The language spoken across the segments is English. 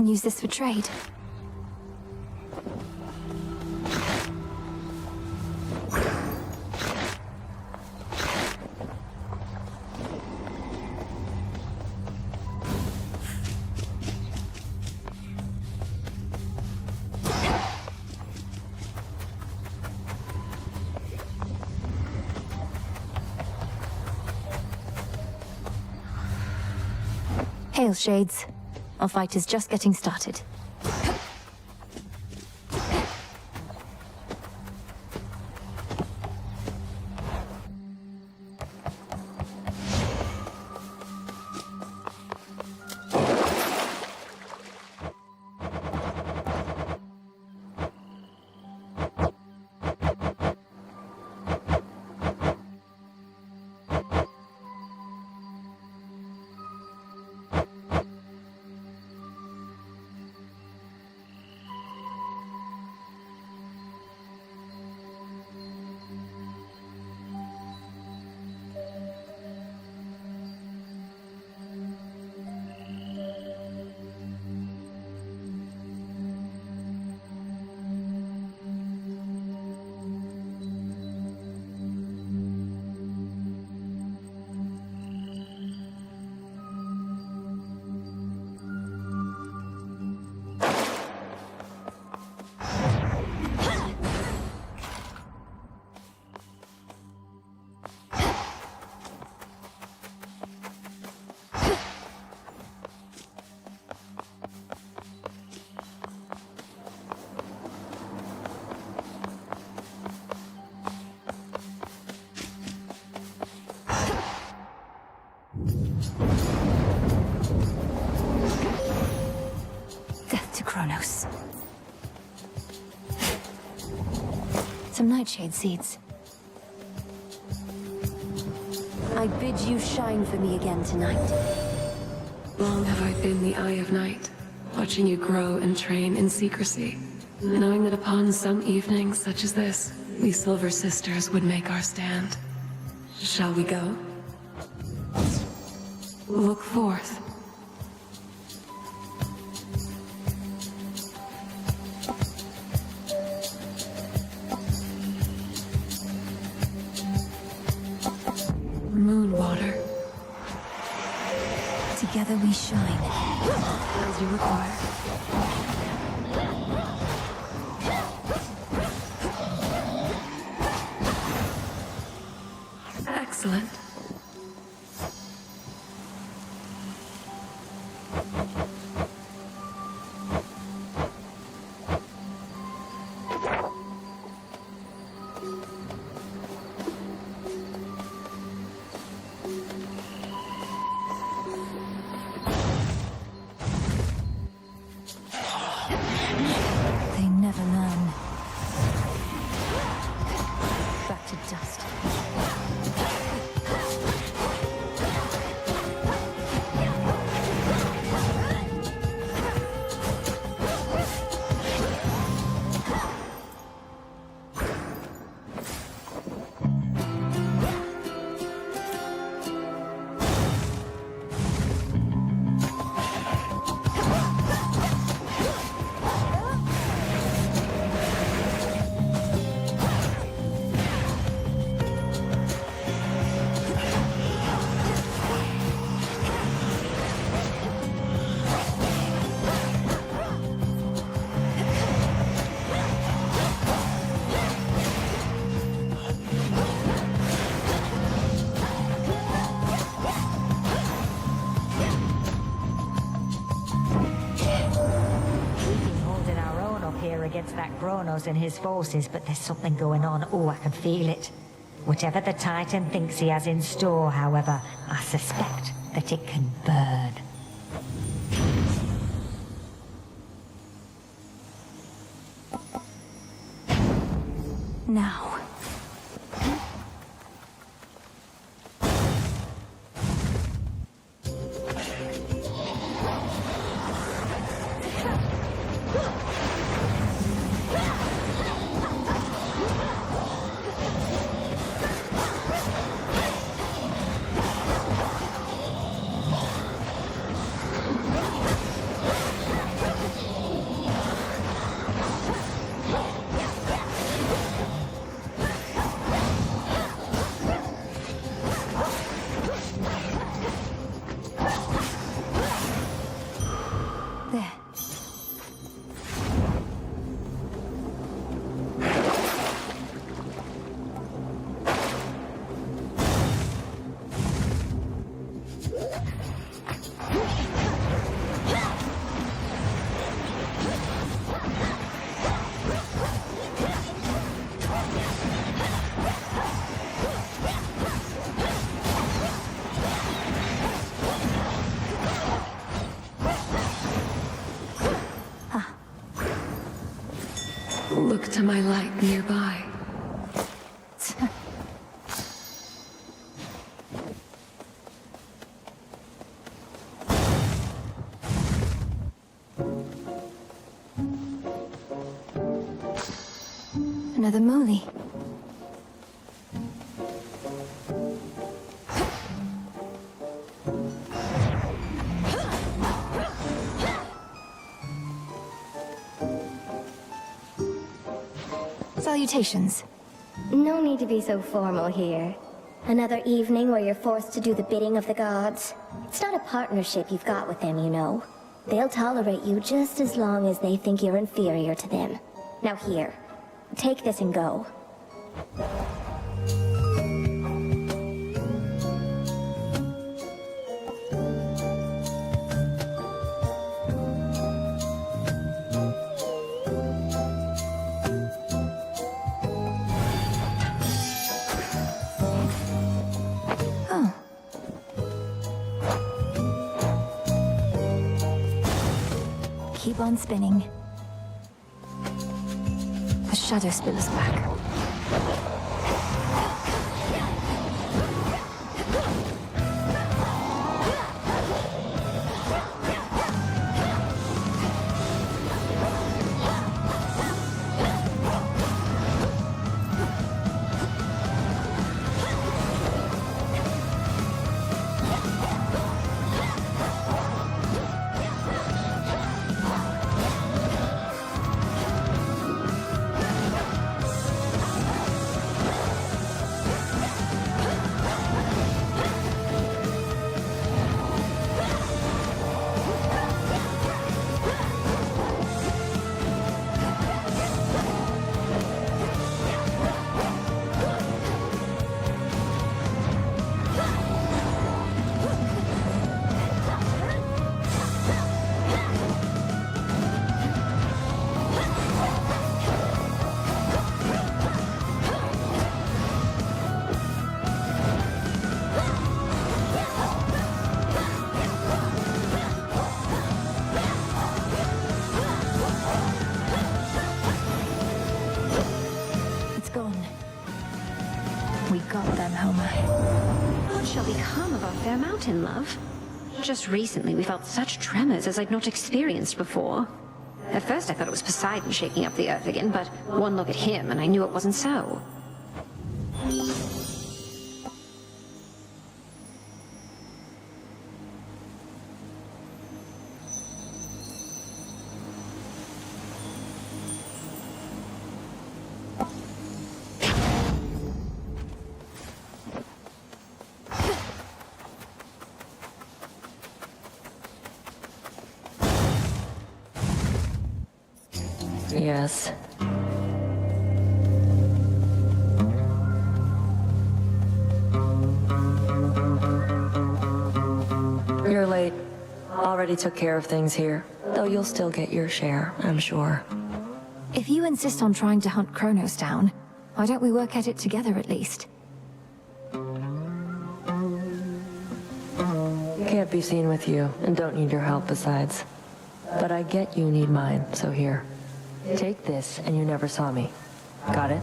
can use this for trade. Hail, Shades. Our fight is just getting started. Kronos. Some nightshade seeds. I bid you shine for me again tonight. Long have I been the Eye of Night, watching you grow and train in secrecy, knowing that upon some evening such as this, we Silver Sisters would make our stand. Shall we go? Look forth. Moonwater. Together we shine. As you require. Excellent. They never learn. Back to dust. Against that Kronos and his forces, but there's something going on. Oh, I can feel it. Whatever the Titan thinks he has in store, however, I suspect that it can burn. Now. to my light nearby. Another Moley. Salutations. No need to be so formal here. Another evening where you're forced to do the bidding of the gods. It's not a partnership you've got with them, you know. They'll tolerate you just as long as they think you're inferior to them. Now here, take this and go. Keep on spinning. The shadow spiller's back. We got them, Homer. What shall become of our fair mountain, love? Just recently we felt such tremors as I'd not experienced before. At first I thought it was Poseidon shaking up the earth again, but one look at him and I knew it wasn't so. Yes. You're late. Already took care of things here, though you'll still get your share, I'm sure. If you insist on trying to hunt Kronos down, why don't we work at it together at least? Can't be seen with you, and don't need your help besides. But I get you need mine, so here. Take this, and you never saw me. Got it?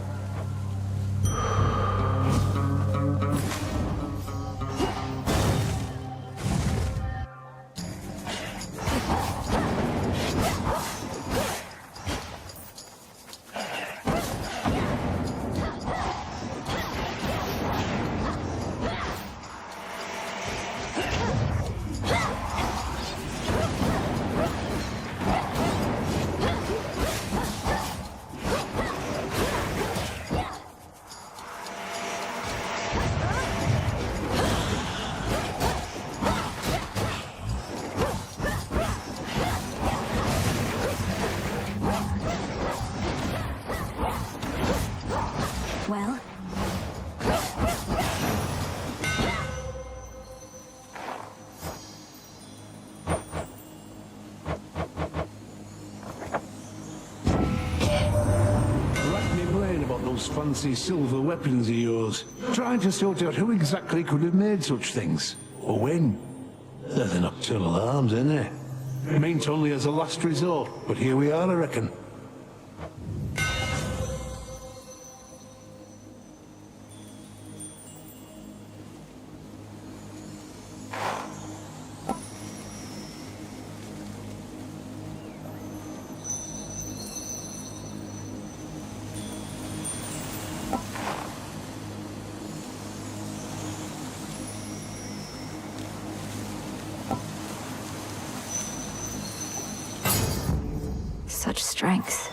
Well? Racked me brain about those fancy silver weapons of yours. Trying to sort out who exactly could have made such things. Or when. They're the nocturnal arms, ain't they? Meant only as a last resort, but here we are, I reckon. such strength.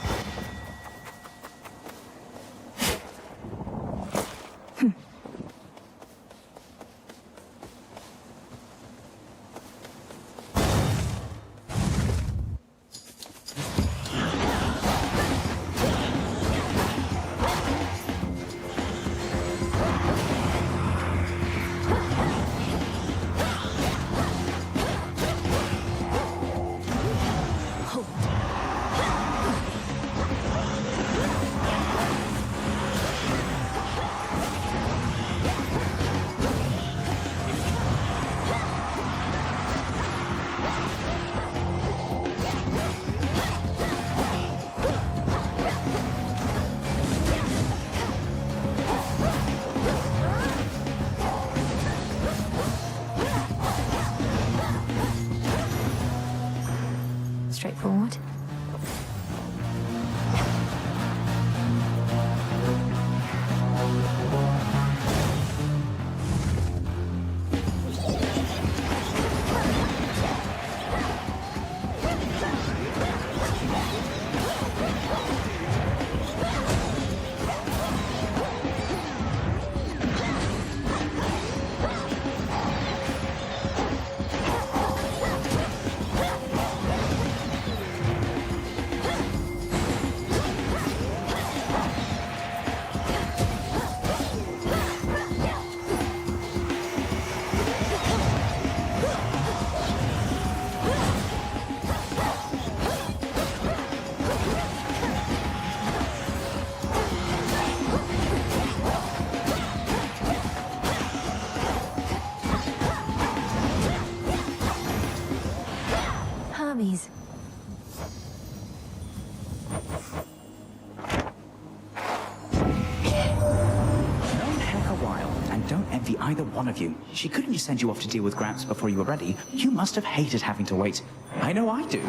Straightforward. Hermes. Known her a while, and don't envy either one of you. She couldn't just send you off to deal with Gramps before you were ready. You must have hated having to wait. I know I do.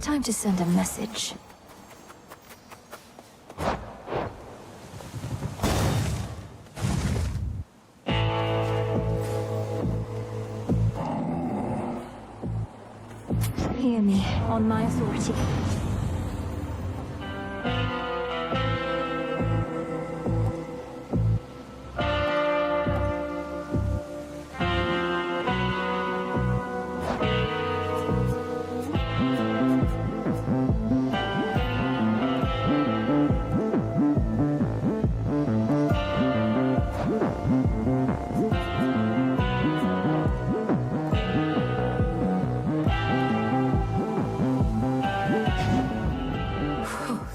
Time to send a message. Hear me, on my authority.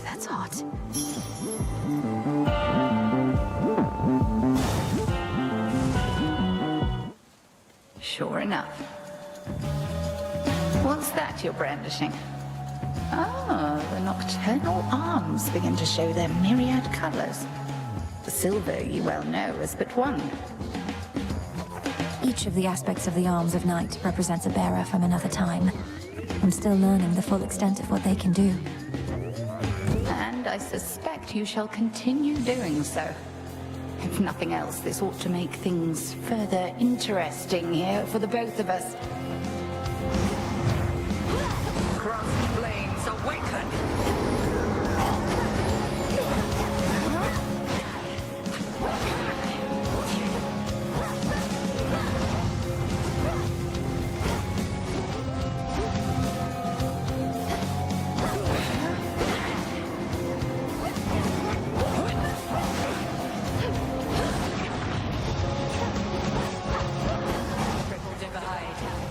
That's hot. Sure enough. What's that you're brandishing? Ah, the nocturnal arms begin to show their myriad colors. The silver, you well know, is but one. Each of the aspects of the arms of night represents a bearer from another time. I'm still learning the full extent of what they can do. And I suspect you shall continue doing so. If nothing else, this ought to make things further interesting here for the both of us. Cross flames awaken! Triple divide.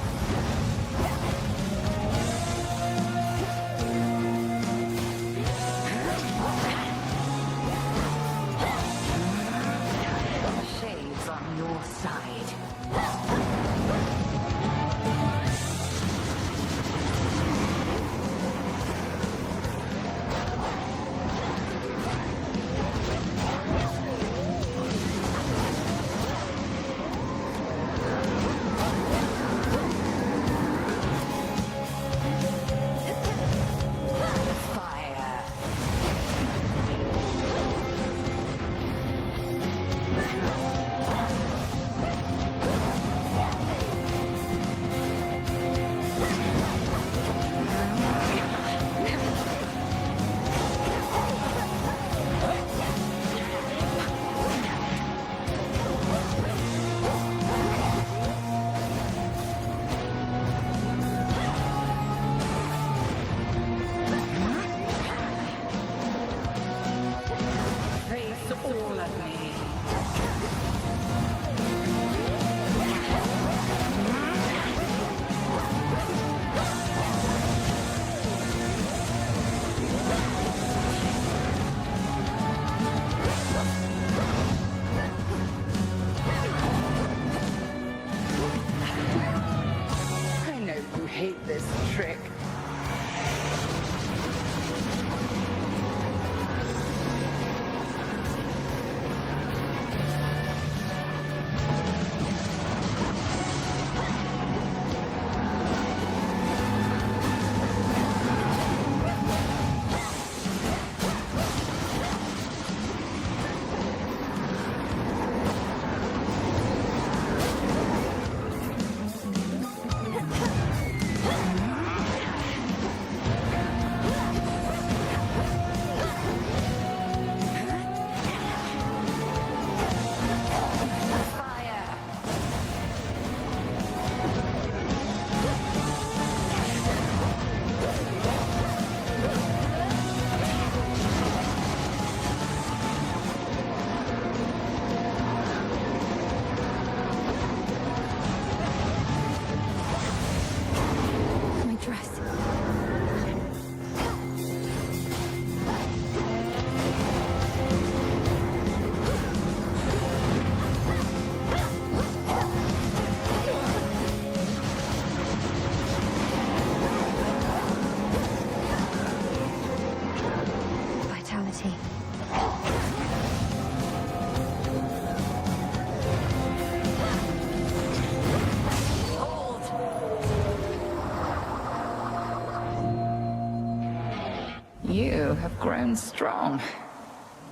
you have grown strong.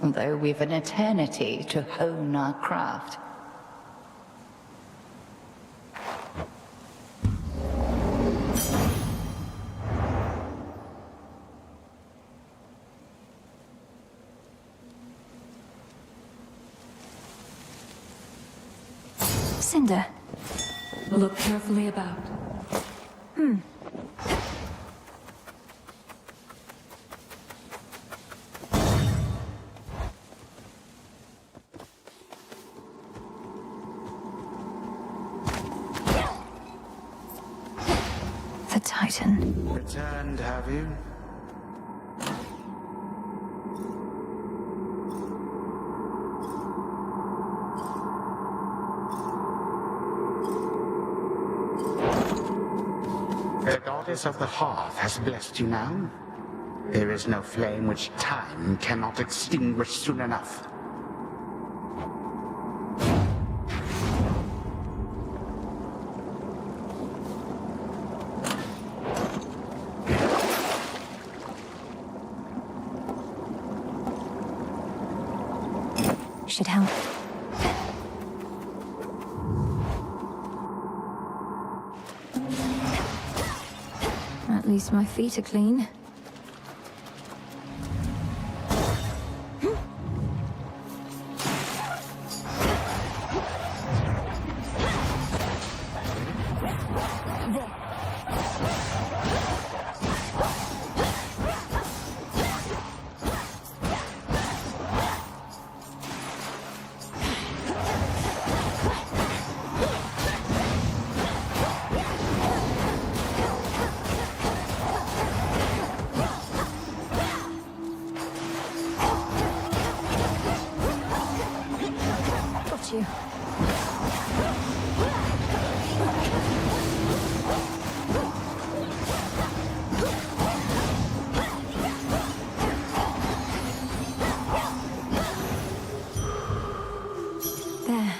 Although we've an eternity to hone our craft. Cinder. Look carefully about. The Titan. Returned, have you? The goddess of the hearth has blessed you now. There is no flame which time cannot extinguish soon enough. Should help. At least my feet are clean. Got you. There.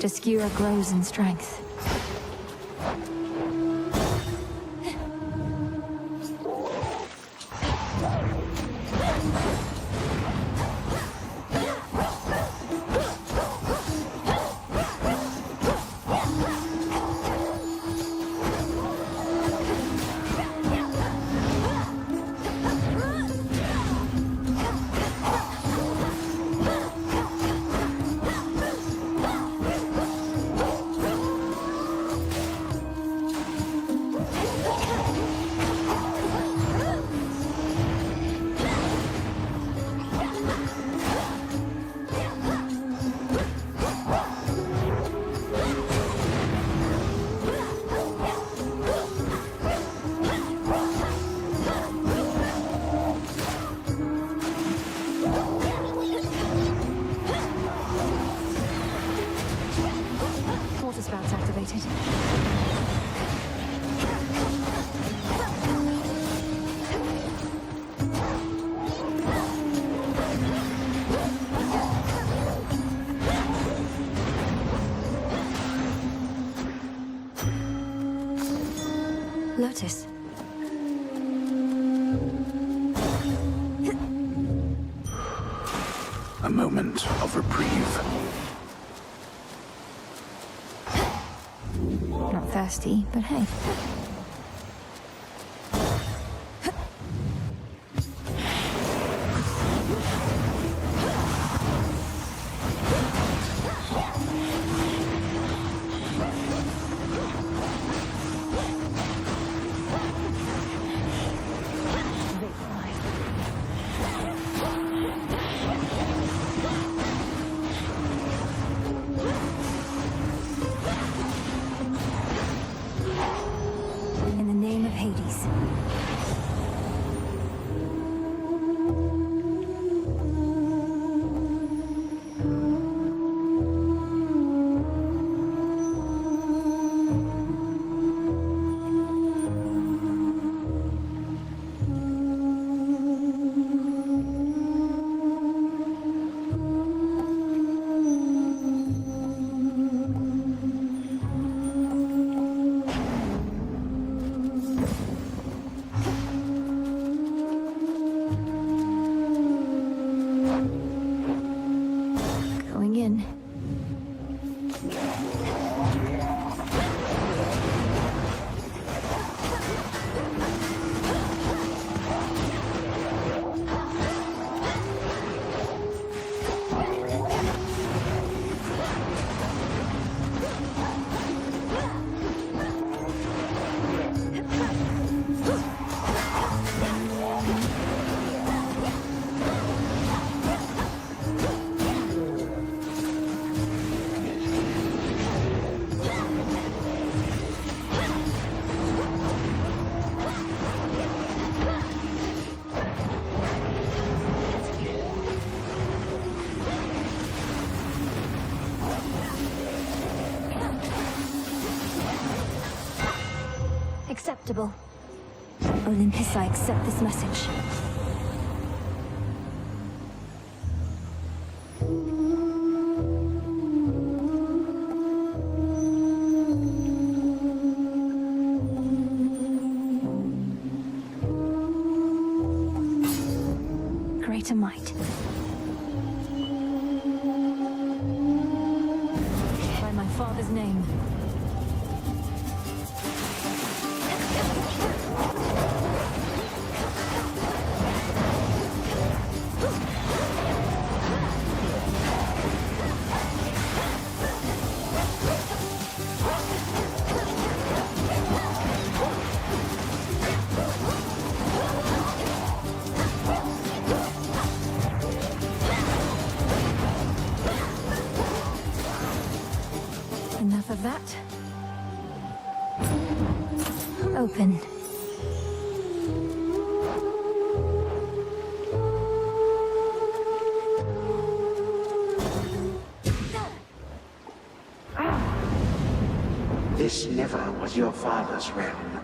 Skira grows in strength. Water spouts activated. Lotus. A moment of reprieve. Not thirsty, but hey. unacceptable. Olympus, I accept this message. Greater might. By my father's name. Enough of that. Open. This never was your father's realm.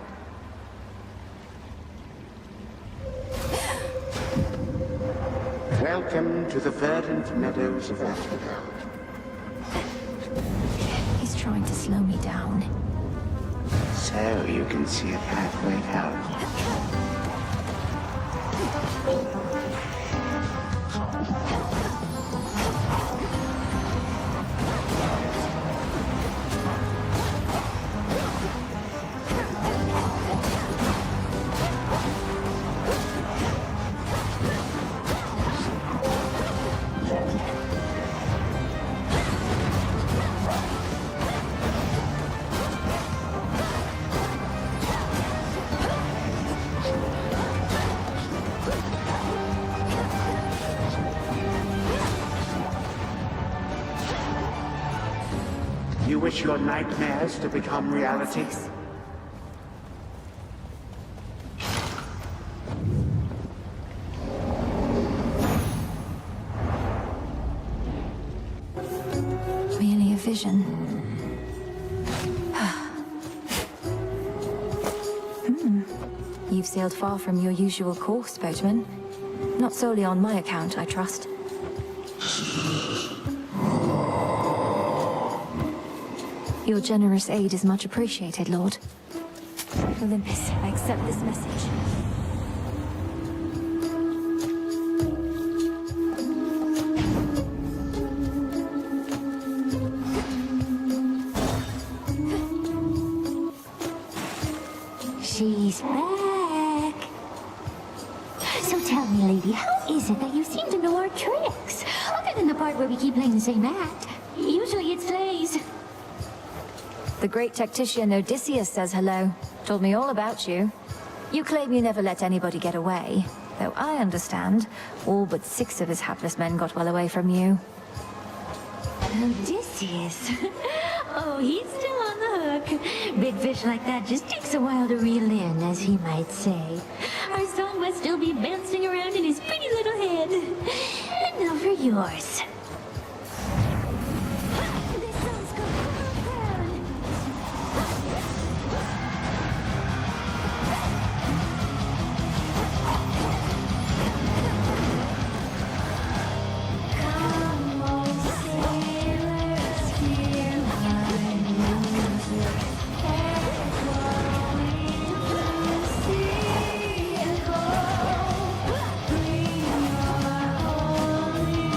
Welcome to the verdant meadows of Africa. He's trying to slow me down. So you can see a pathway out. You wish your nightmares to become reality? Merely a vision. You've sailed far from your usual course, boatman. Not solely on my account, I trust. Your generous aid is much appreciated, Lord. Olympus, I accept this message. She's back. So tell me, lady, how is it that you seem to know our tricks? Other than the part where we keep playing the same act. Usually it slays. The great tactician Odysseus says hello. Told me all about you. You claim you never let anybody get away. Though I understand, all but 6 of his hapless men got well away from you. Odysseus? Oh, he's still on the hook. Big fish like that just takes a while to reel in, as he might say. Our song must still be bouncing around in his pretty little head. And now for yours. This song's called Come on, sailors, hear my music. Flowing through the sea and go. Bring your holy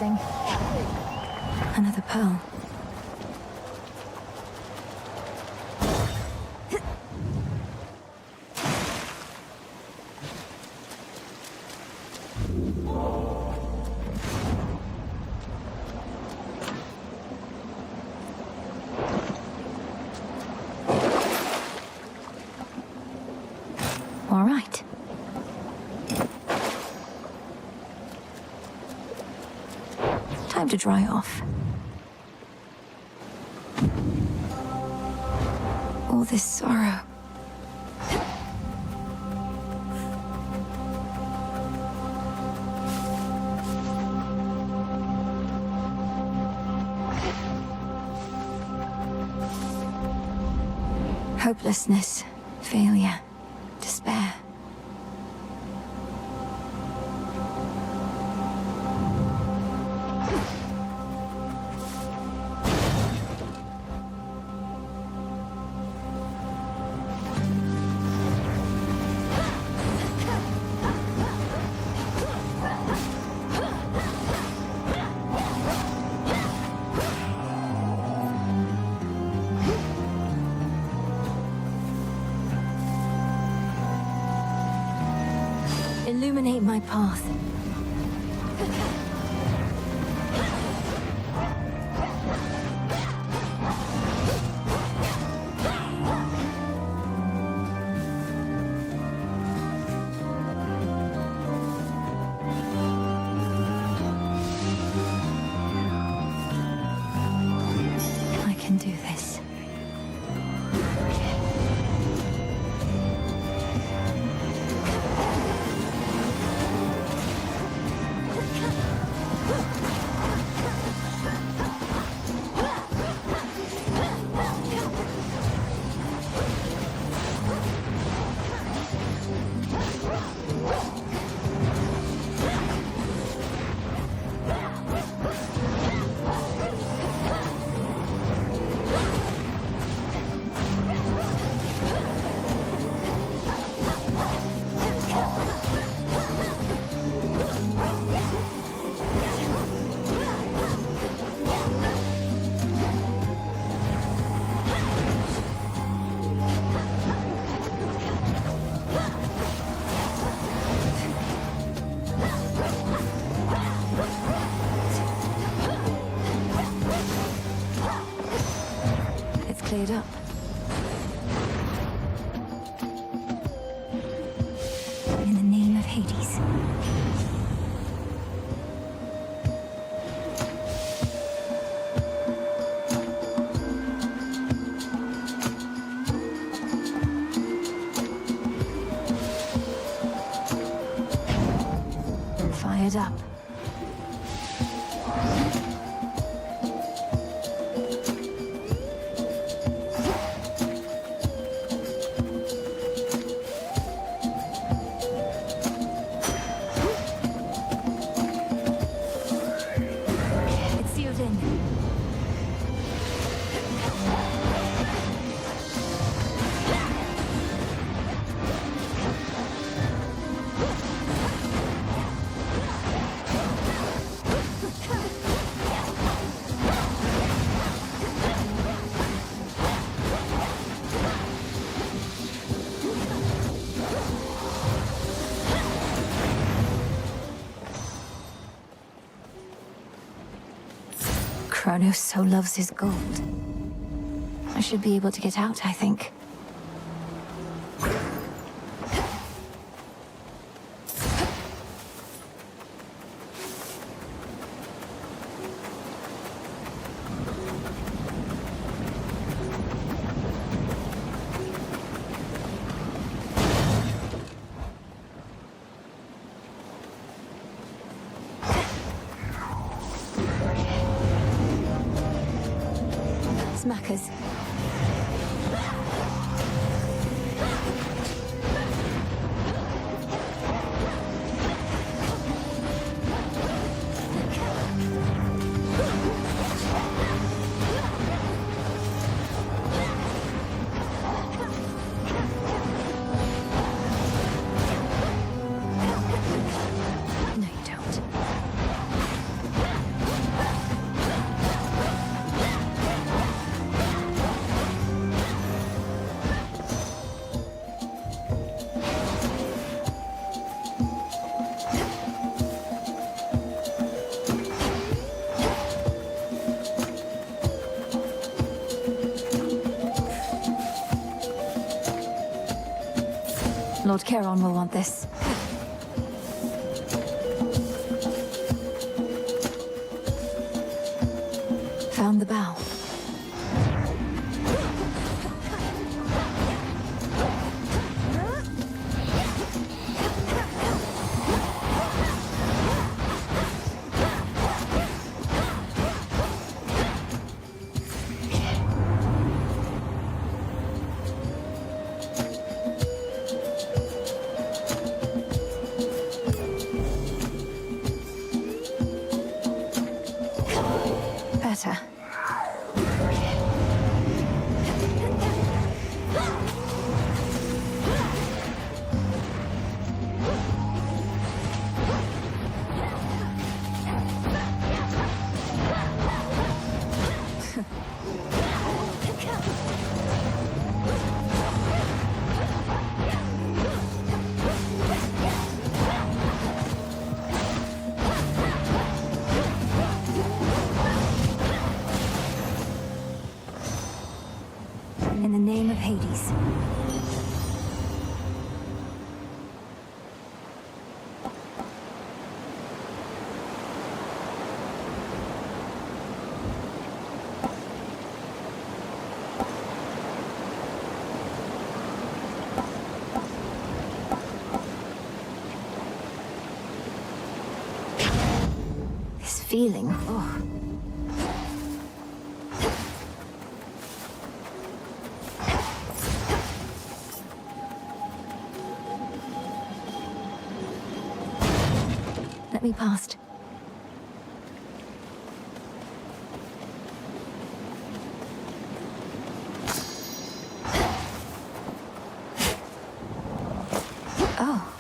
missing. Another pearl. All right. Time to dry off. All this sorrow. Hopelessness, failure, despair. Illuminate my path. I can do this. Cleared up. In the name of Hades. Fired up. Kronos so loves his gold. I should be able to get out, I think. Smackers. No, you don't. Lord Charon will want this. Found the bow. Better. In the name of Hades. This feeling, oh. Let me past. Oh.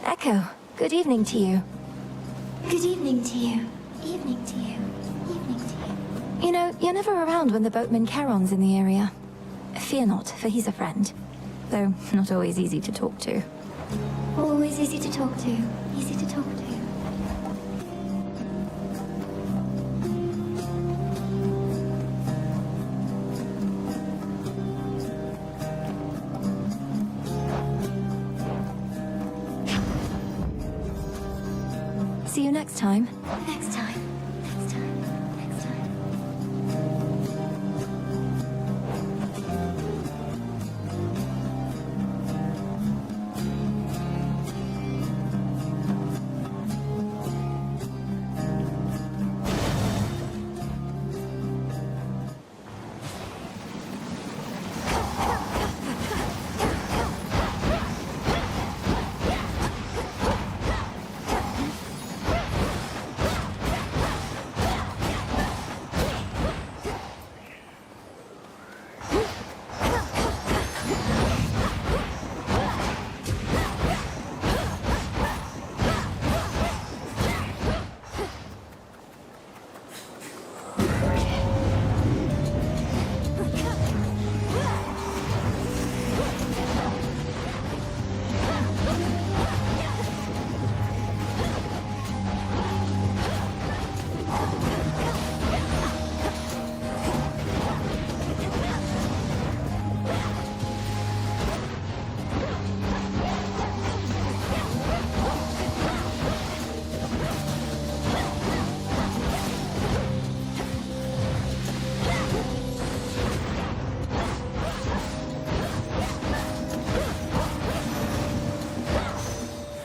Echo, good evening to you. Good evening to you. Evening to you. Evening to you. You know, you're never around when the boatman Charon's in the area. Fear not, for he's a friend. Though not always easy to talk to. Always easy to talk to. Easy to talk to. See you next time. Next time. Next time. Next time.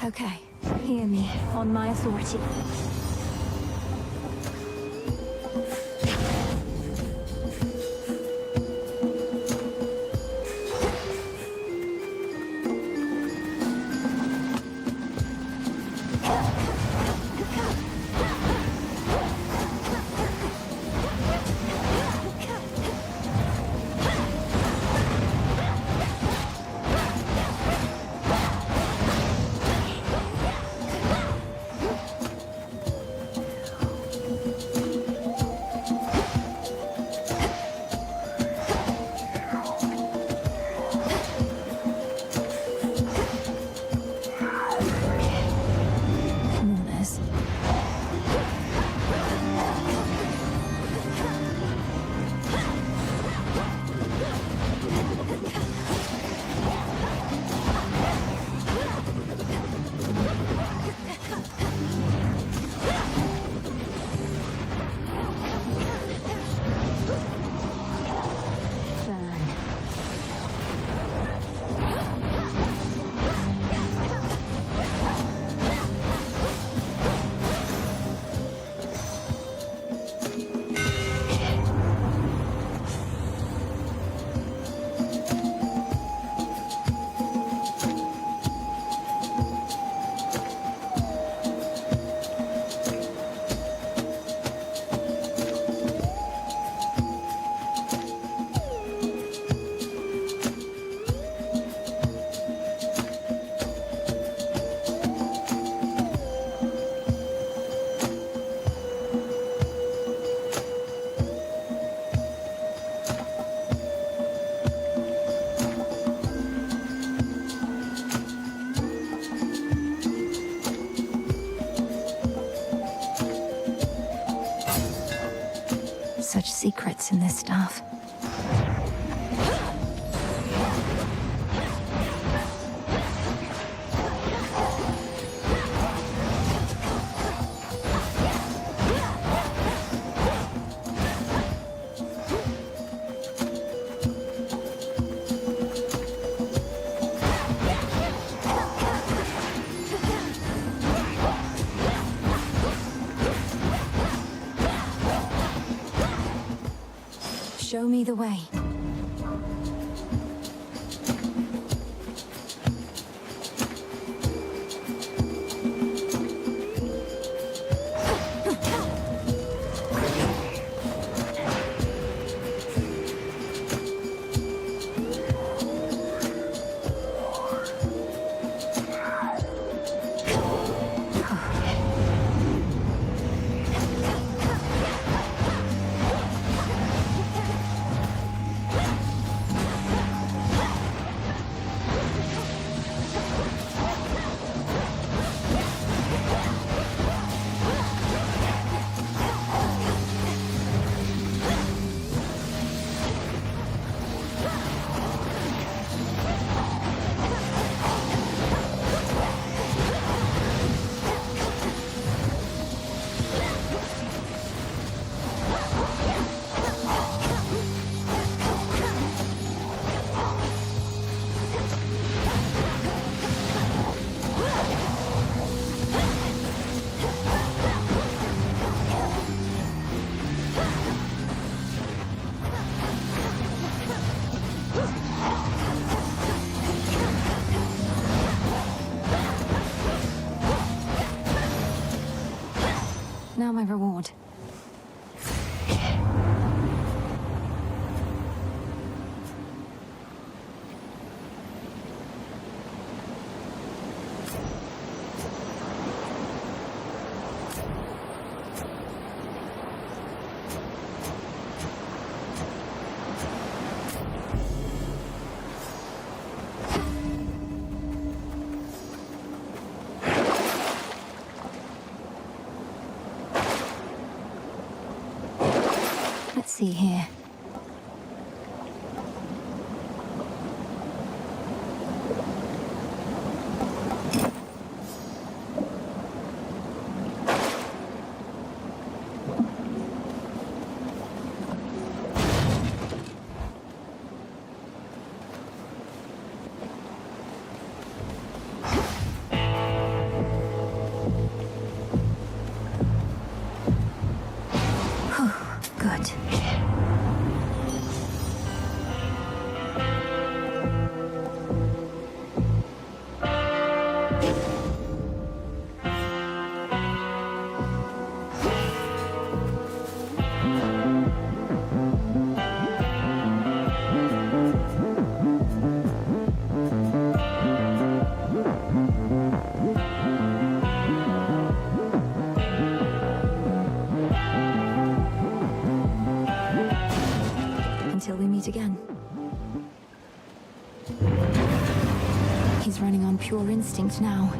Okay, hear me, on my authority. secrets in this stuff. Show me the way. Now my reward. Let's see here. Good. Until we meet again. He's running on pure instinct now.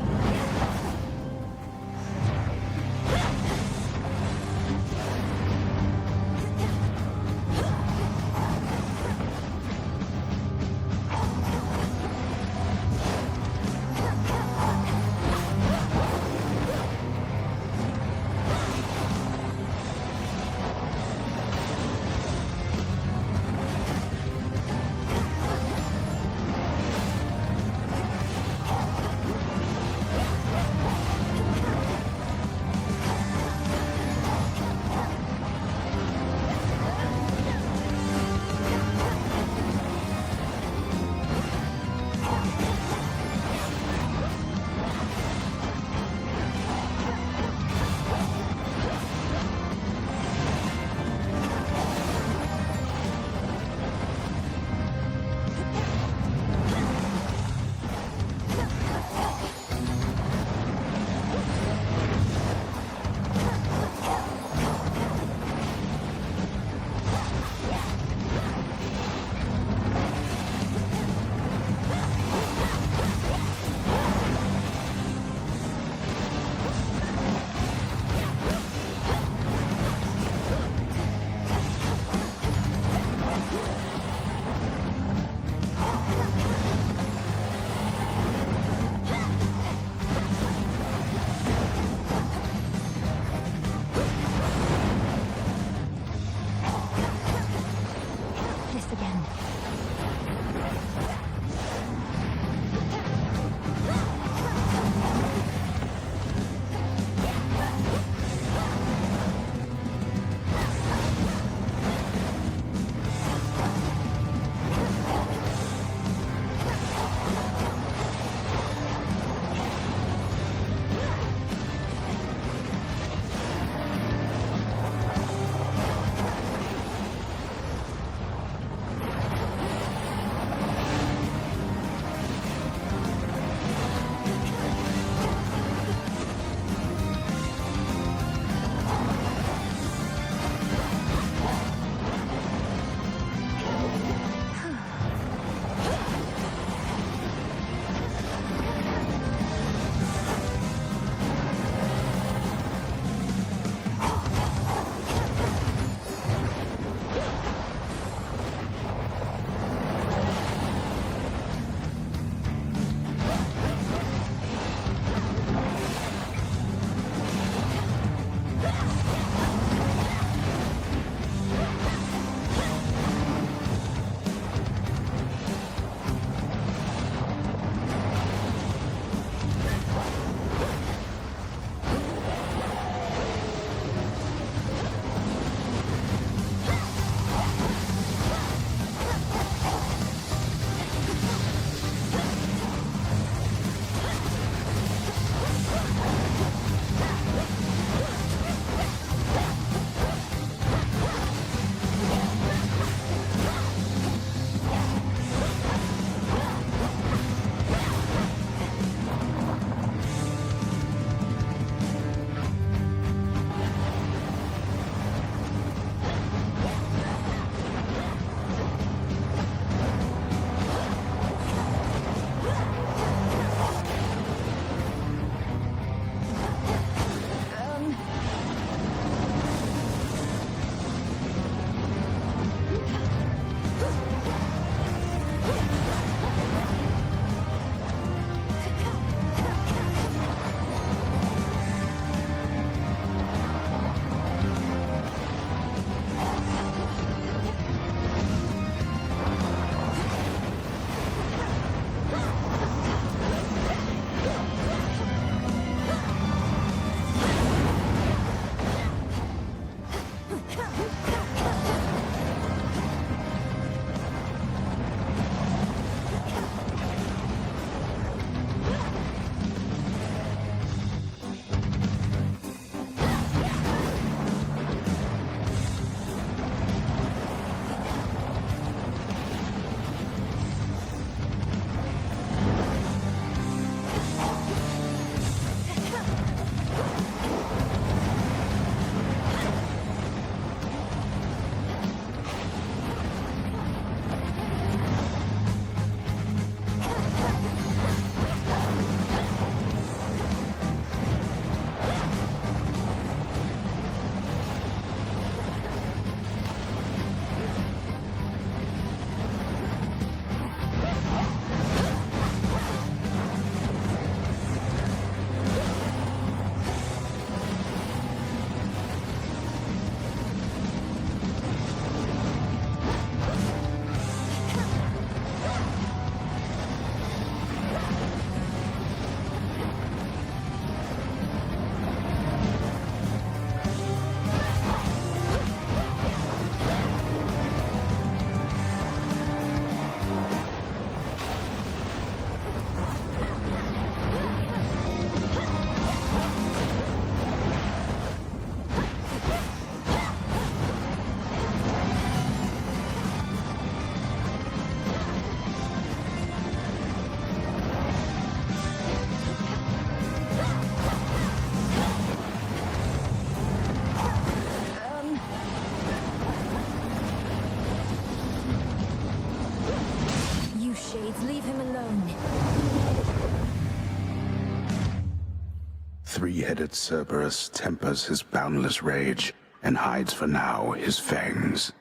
three-headed Cerberus tempers his boundless rage and hides for now his fangs.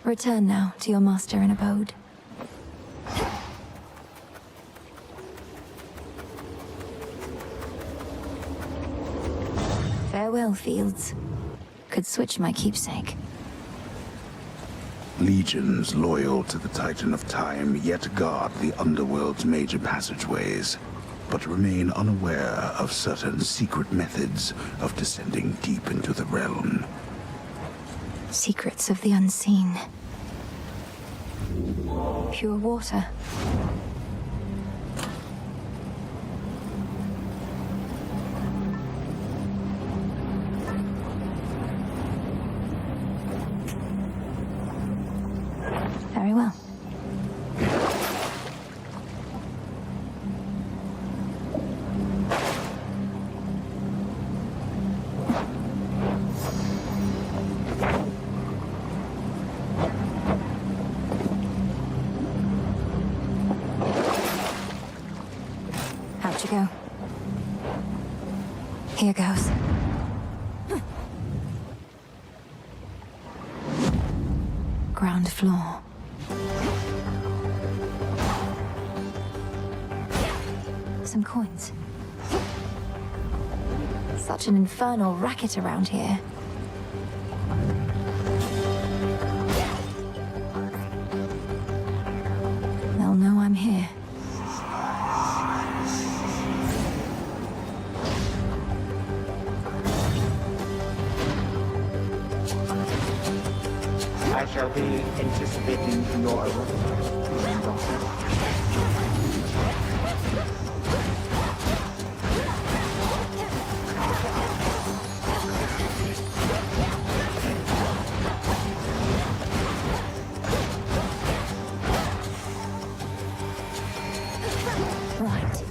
Return now to your master and abode. Farewell, fields. Could switch my keepsake. Legions loyal to the Titan of Time yet guard the underworld's major passageways, but remain unaware of certain secret methods of descending deep into the realm. Secrets of the unseen. Pure water. Very well. Out you go. Here goes. Ground floor. Some coins. Such an infernal racket around here. They'll know I'm here. I shall be anticipating your arrival. Right.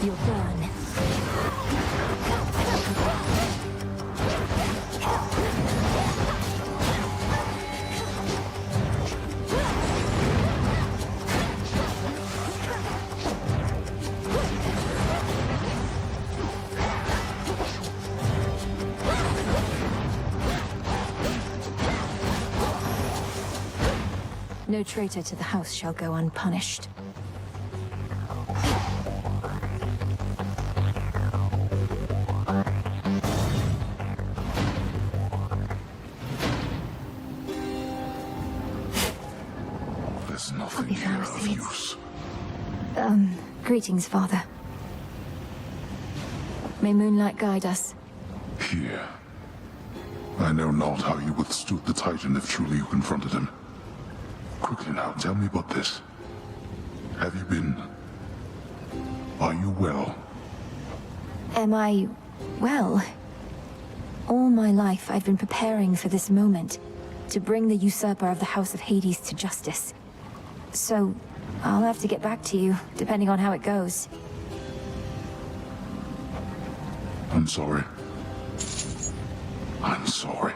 You'll burn. No traitor to the house shall go unpunished. There's nothing here of use. Greetings, Father. May moonlight guide us. Here. I know not how you withstood the Titan if truly you confronted him. Quickly now, tell me about this. Have you been... Are you well? Am I... well? All my life I've been preparing for this moment, to bring the usurper of the House of Hades to justice. So, I'll have to get back to you, depending on how it goes. I'm sorry. I'm sorry.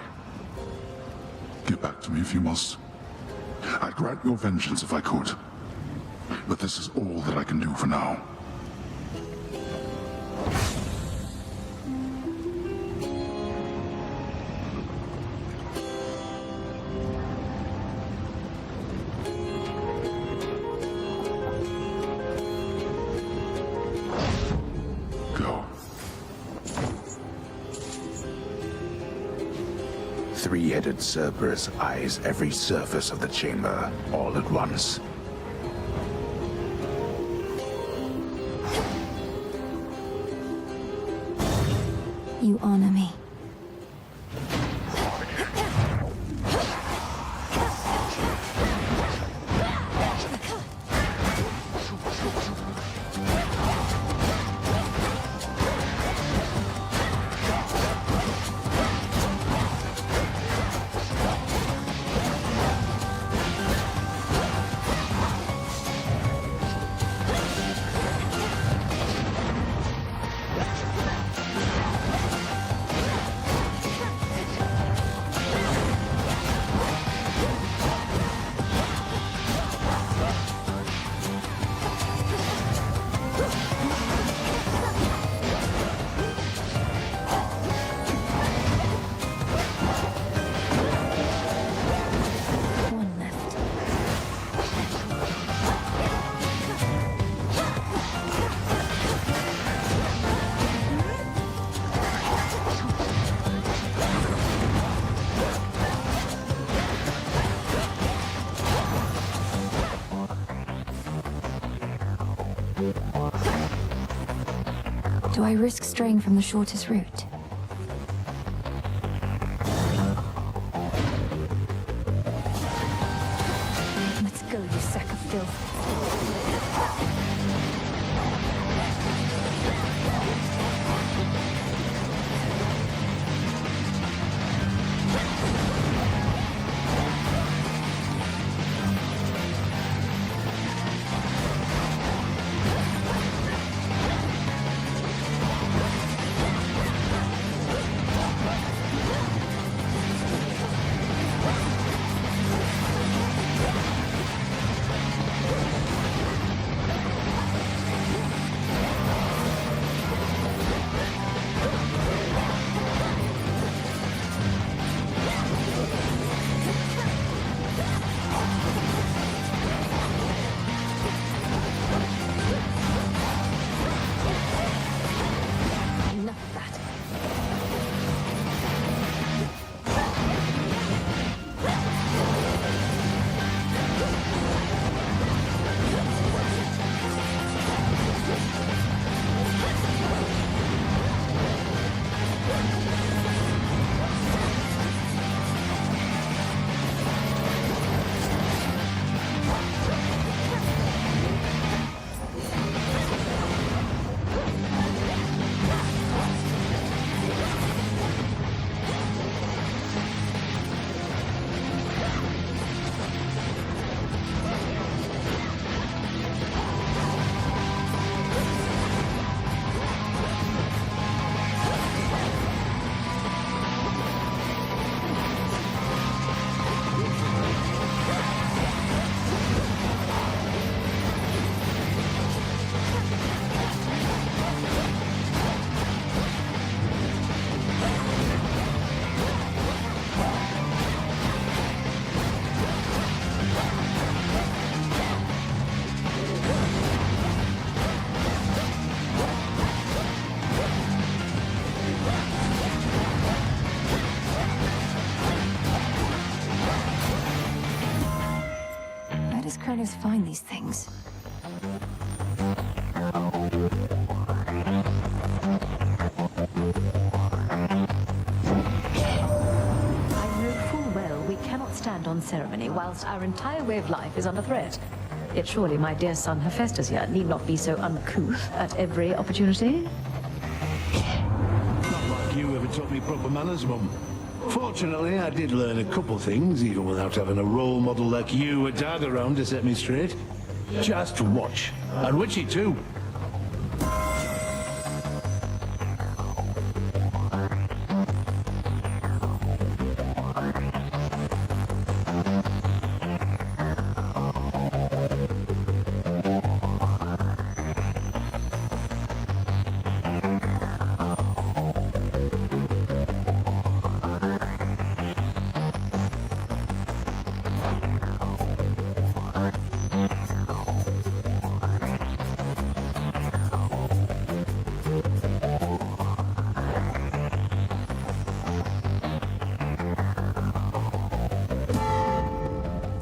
Get back to me if you must. I'd grant your vengeance if I could. But this is all that I can do for now. Go. Three-headed Cerberus eyes every surface of the chamber, all at once. You honor me. Do I risk straying from the shortest route? Let's go, you sack of filth. Kronos find these things? We cannot stand on ceremony whilst our entire way of life is under threat. Yet surely my dear son Hephaestus here need not be so uncouth at every opportunity. Not like you ever taught me proper manners, Mum. Fortunately, I did learn a couple things, even without having a role model like you or Dad around to set me straight. Just watch. And witchy too.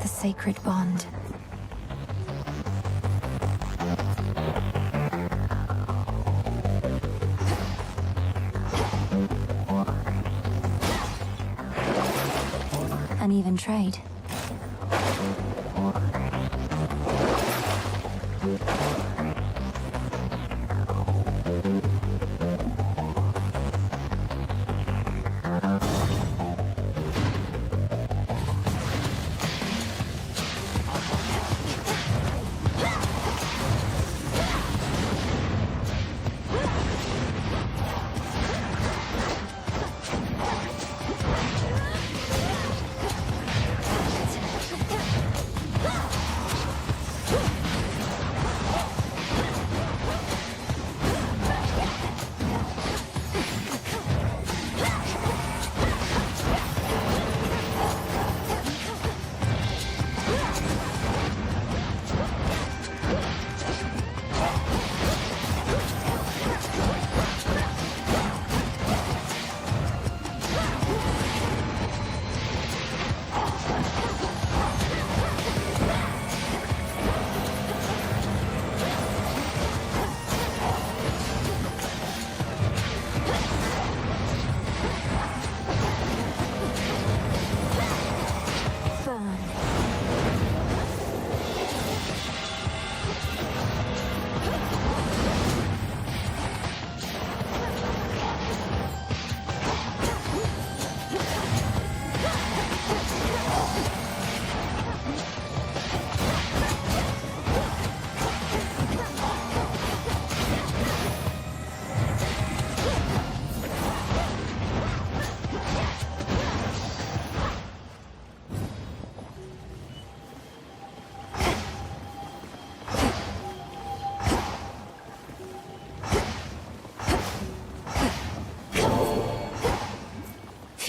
Sacred bond. An even trade.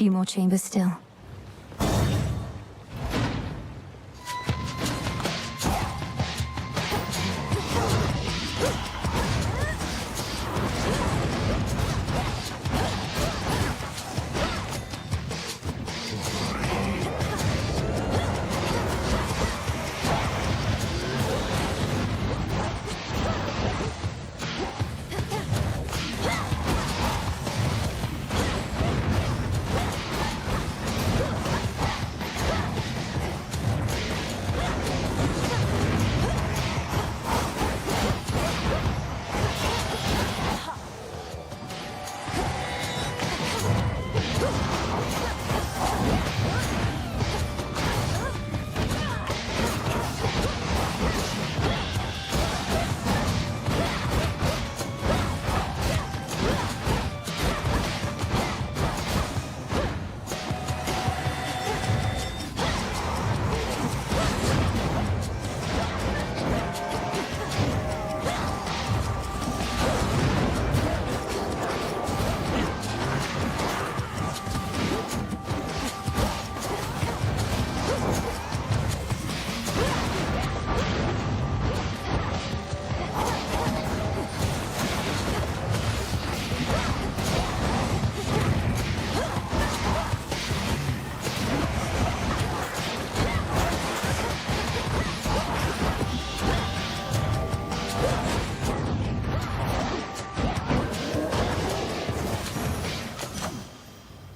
few more chambers still.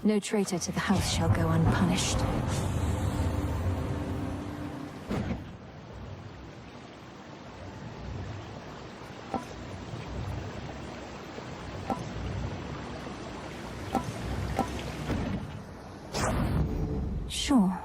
No traitor to the house shall go unpunished. Sure.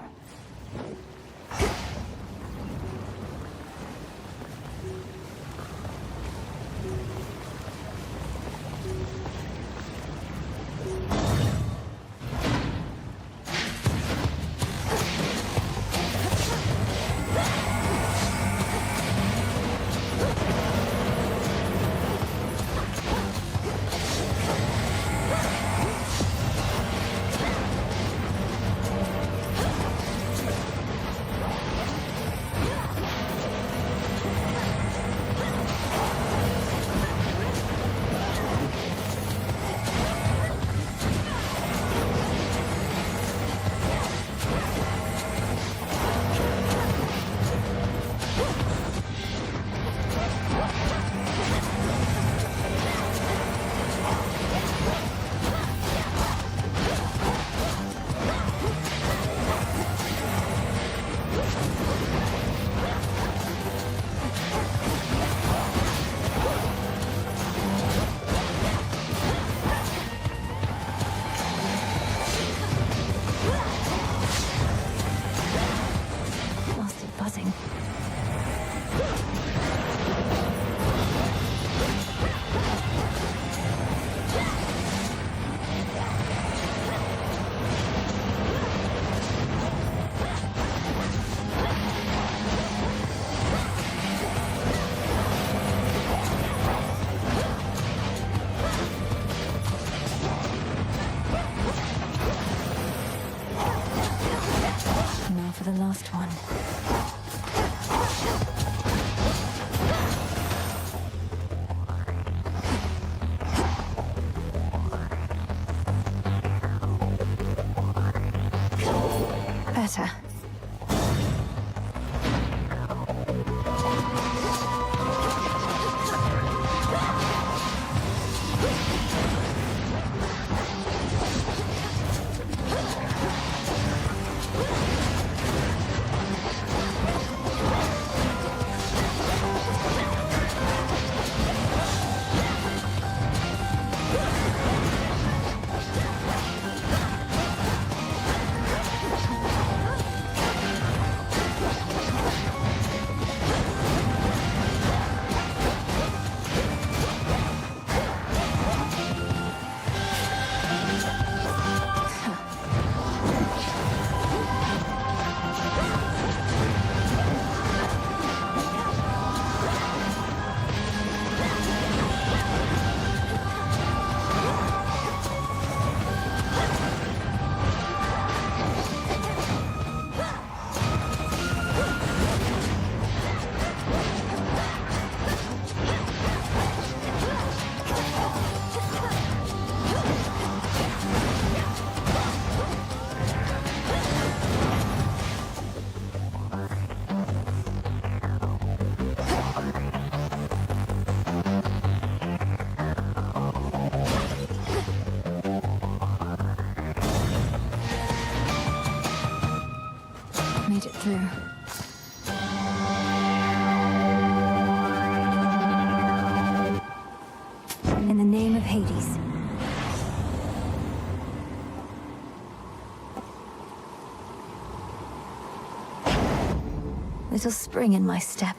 clue. In the name of Hades. Little spring in my step.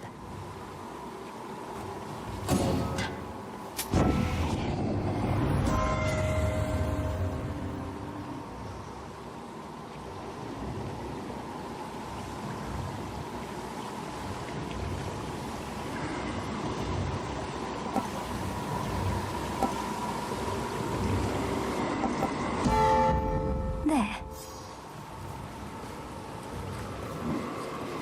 There.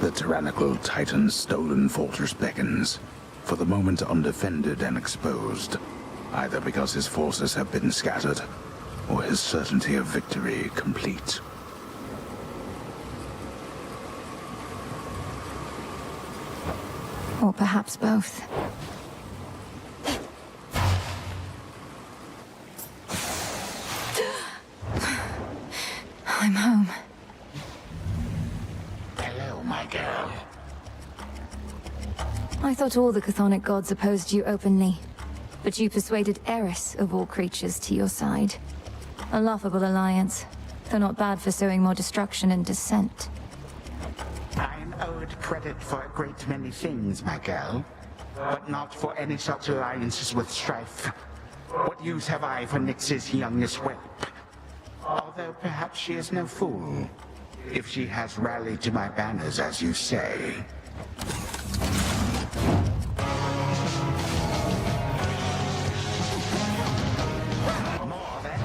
The tyrannical Titan's stolen fortress beckons, for the moment undefended and exposed, either because his forces have been scattered, or his certainty of victory complete. Or perhaps both. I'm home. Hello, my girl. I thought all the chthonic gods opposed you openly. But you persuaded Eris, of all creatures, to your side. A laughable alliance, though not bad for sowing more destruction and dissent. I am owed credit for a great many things, my girl. But not for any such alliances with strife. What use have I for Nyx's youngest whelp? Although perhaps she is no fool, if she has rallied to my banners, as you say. More then.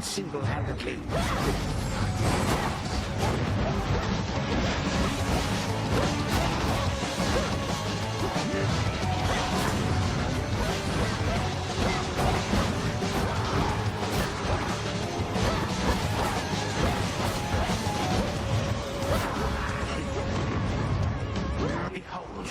Single-handedly. Behold.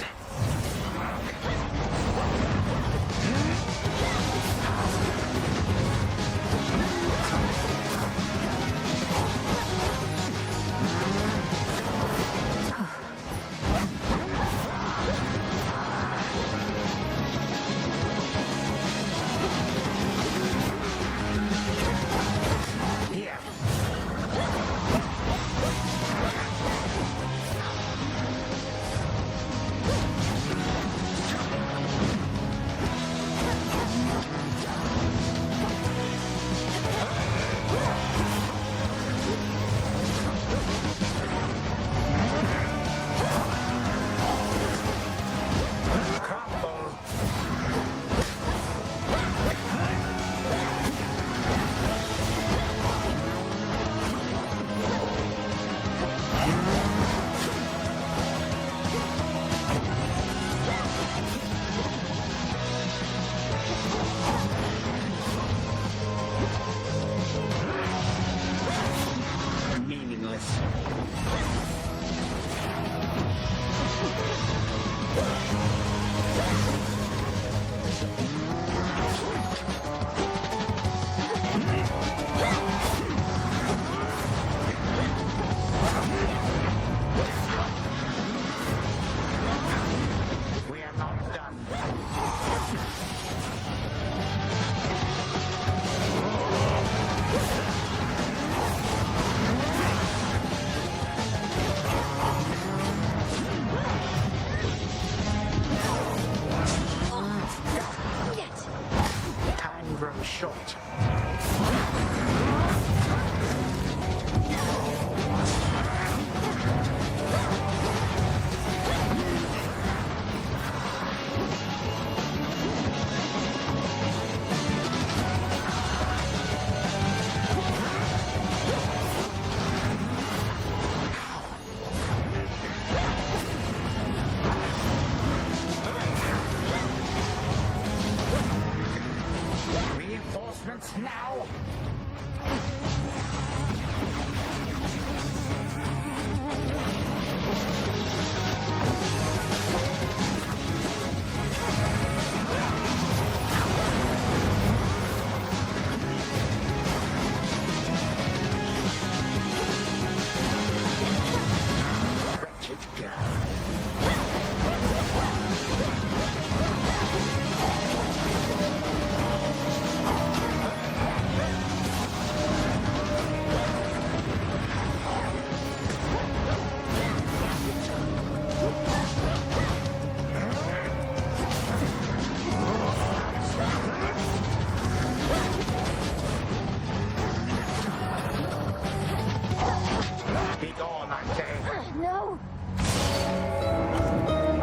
No!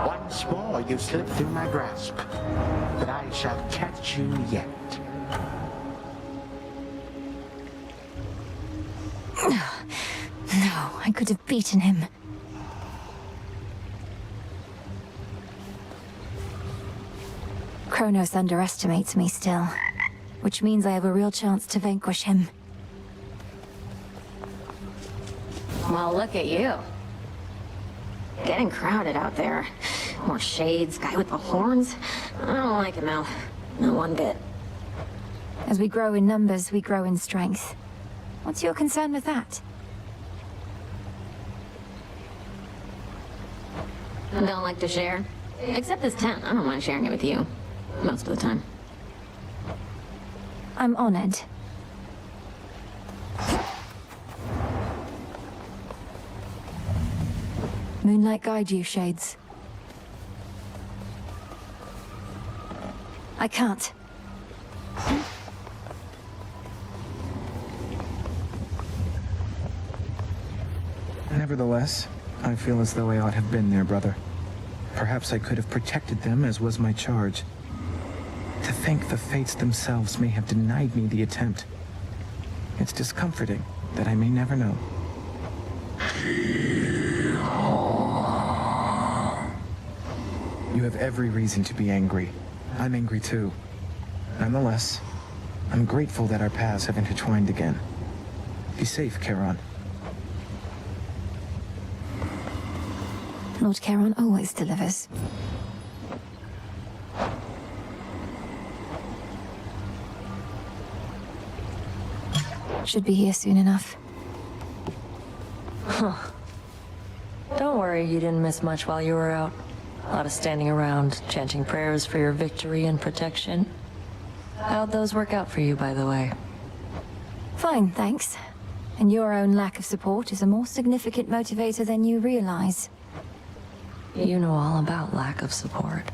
Once more you slip through my grasp, but I shall catch you yet. No, I could have beaten him. Kronos underestimates me still, which means I have a real chance to vanquish him. Well, look at you. Getting crowded out there. More shades, guy with the horns. I don't like him, Mel. Not one bit. As we grow in numbers, we grow in strength. What's your concern with that? Don't like to share. Except this tent. I don't mind sharing it with you. Most of the time. I'm honored. Moonlight guide you, Shades. I can't. Nevertheless, I feel as though I ought have been there, brother. Perhaps I could have protected them, as was my charge. To think the fates themselves may have denied me the attempt. It's discomforting that I may never know. You have every reason to be angry. I'm angry too. Nonetheless, I'm grateful that our paths have intertwined again. Be safe, Charon. Lord Charon always delivers. Should be here soon enough. Don't worry, you didn't miss much while you were out. A lot of standing around, chanting prayers for your victory and protection. How'd those work out for you, by the way? Fine, thanks. And your own lack of support is a more significant motivator than you realize. You know all about lack of support.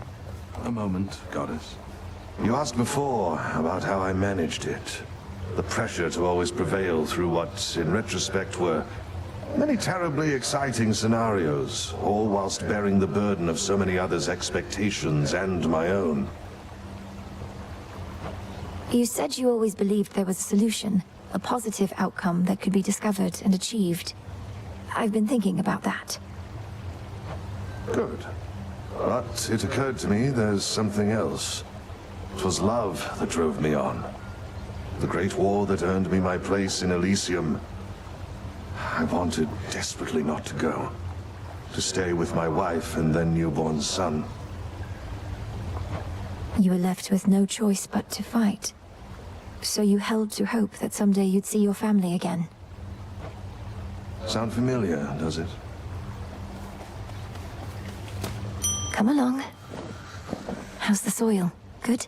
A moment, Goddess. You asked before about how I managed it. The pressure to always prevail through what, in retrospect, were many terribly exciting scenarios, all whilst bearing the burden of so many others' expectations and my own. You said you always believed there was a solution, a positive outcome that could be discovered and achieved. I've been thinking about that. Good. But it occurred to me there's something else. 'Twas love that drove me on. The great war that earned me my place in Elysium. I wanted desperately not to go. To stay with my wife and then newborn son. You were left with no choice but to fight. So you held to hope that someday you'd see your family again. Sound familiar, does it? Come along. How's the soil? Good?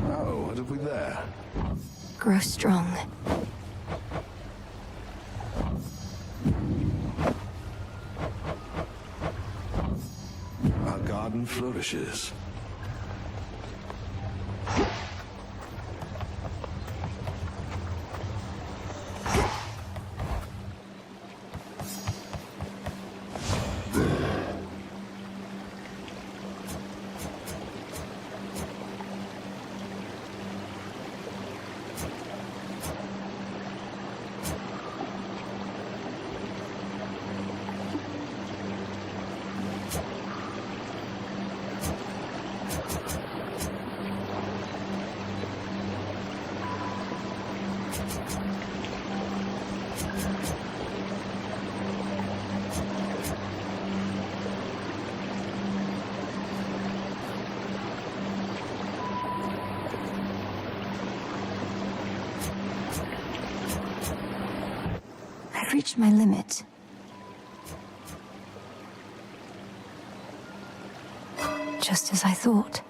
Oh, what have we there? Grow strong. Our garden flourishes. I've reached my limit. Just as I thought.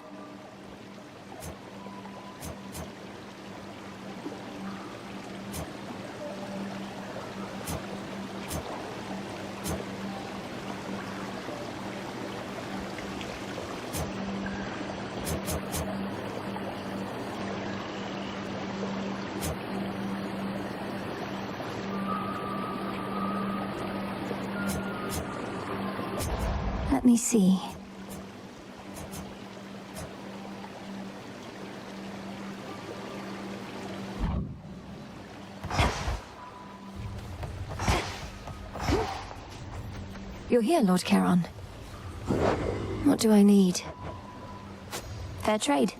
Let me see. You're here, Lord Charon. What do I need? Fair trade.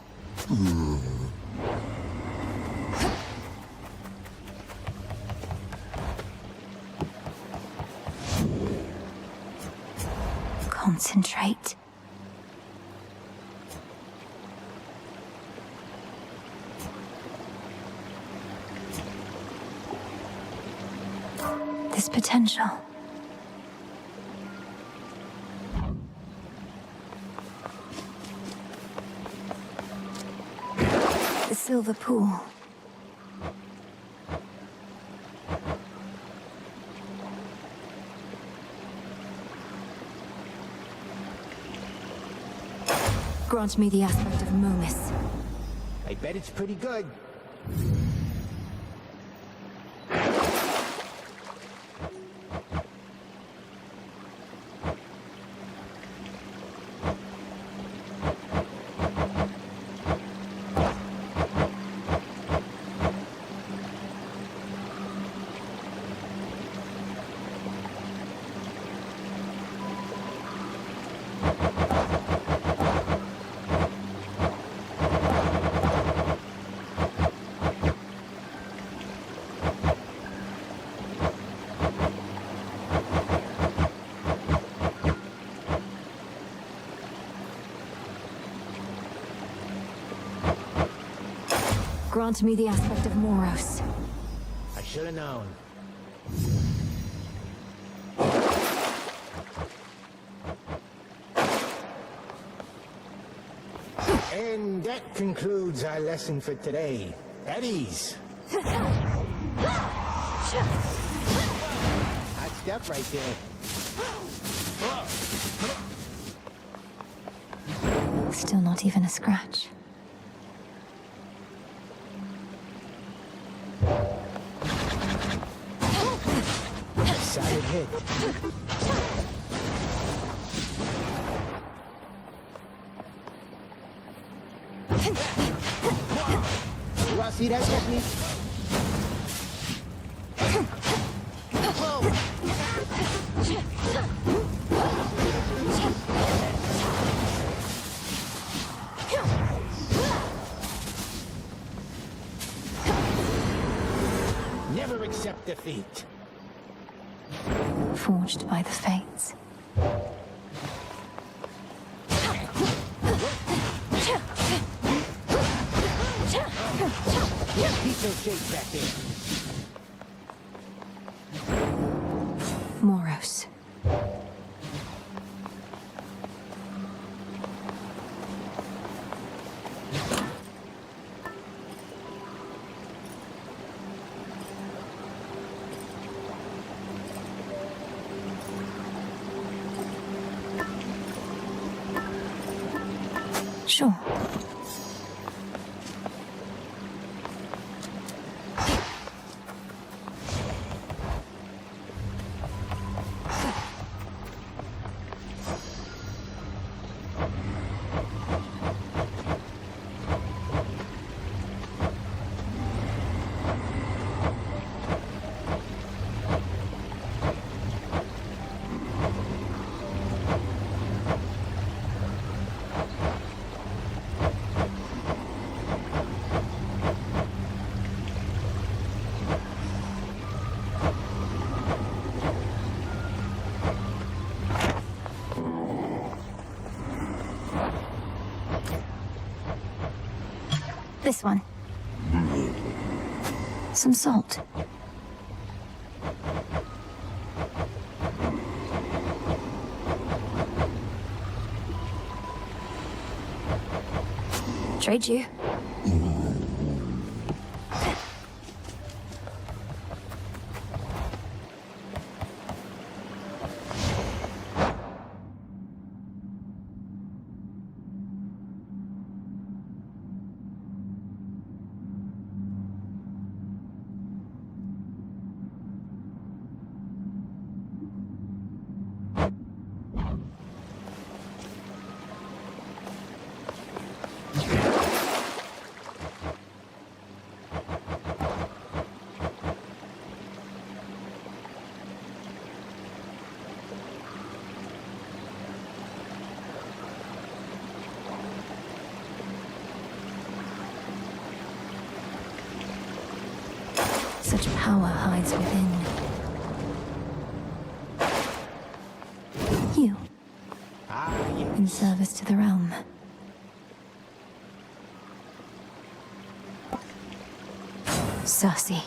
Concentrate. This potential. The silver pool. Grant me the aspect of Momus. I bet it's pretty good. Grant me the aspect of Moros. I should have known. And that concludes our lesson for today. At ease. Hot stuff right there. Still not even a scratch. Solid hit. You all see that technique? Never accept defeat. Forged by the fates. Keep those shades back there. Moros. Sure. This one. Some salt. Trade you. Such power hides within. You. In service to the realm. Cersei.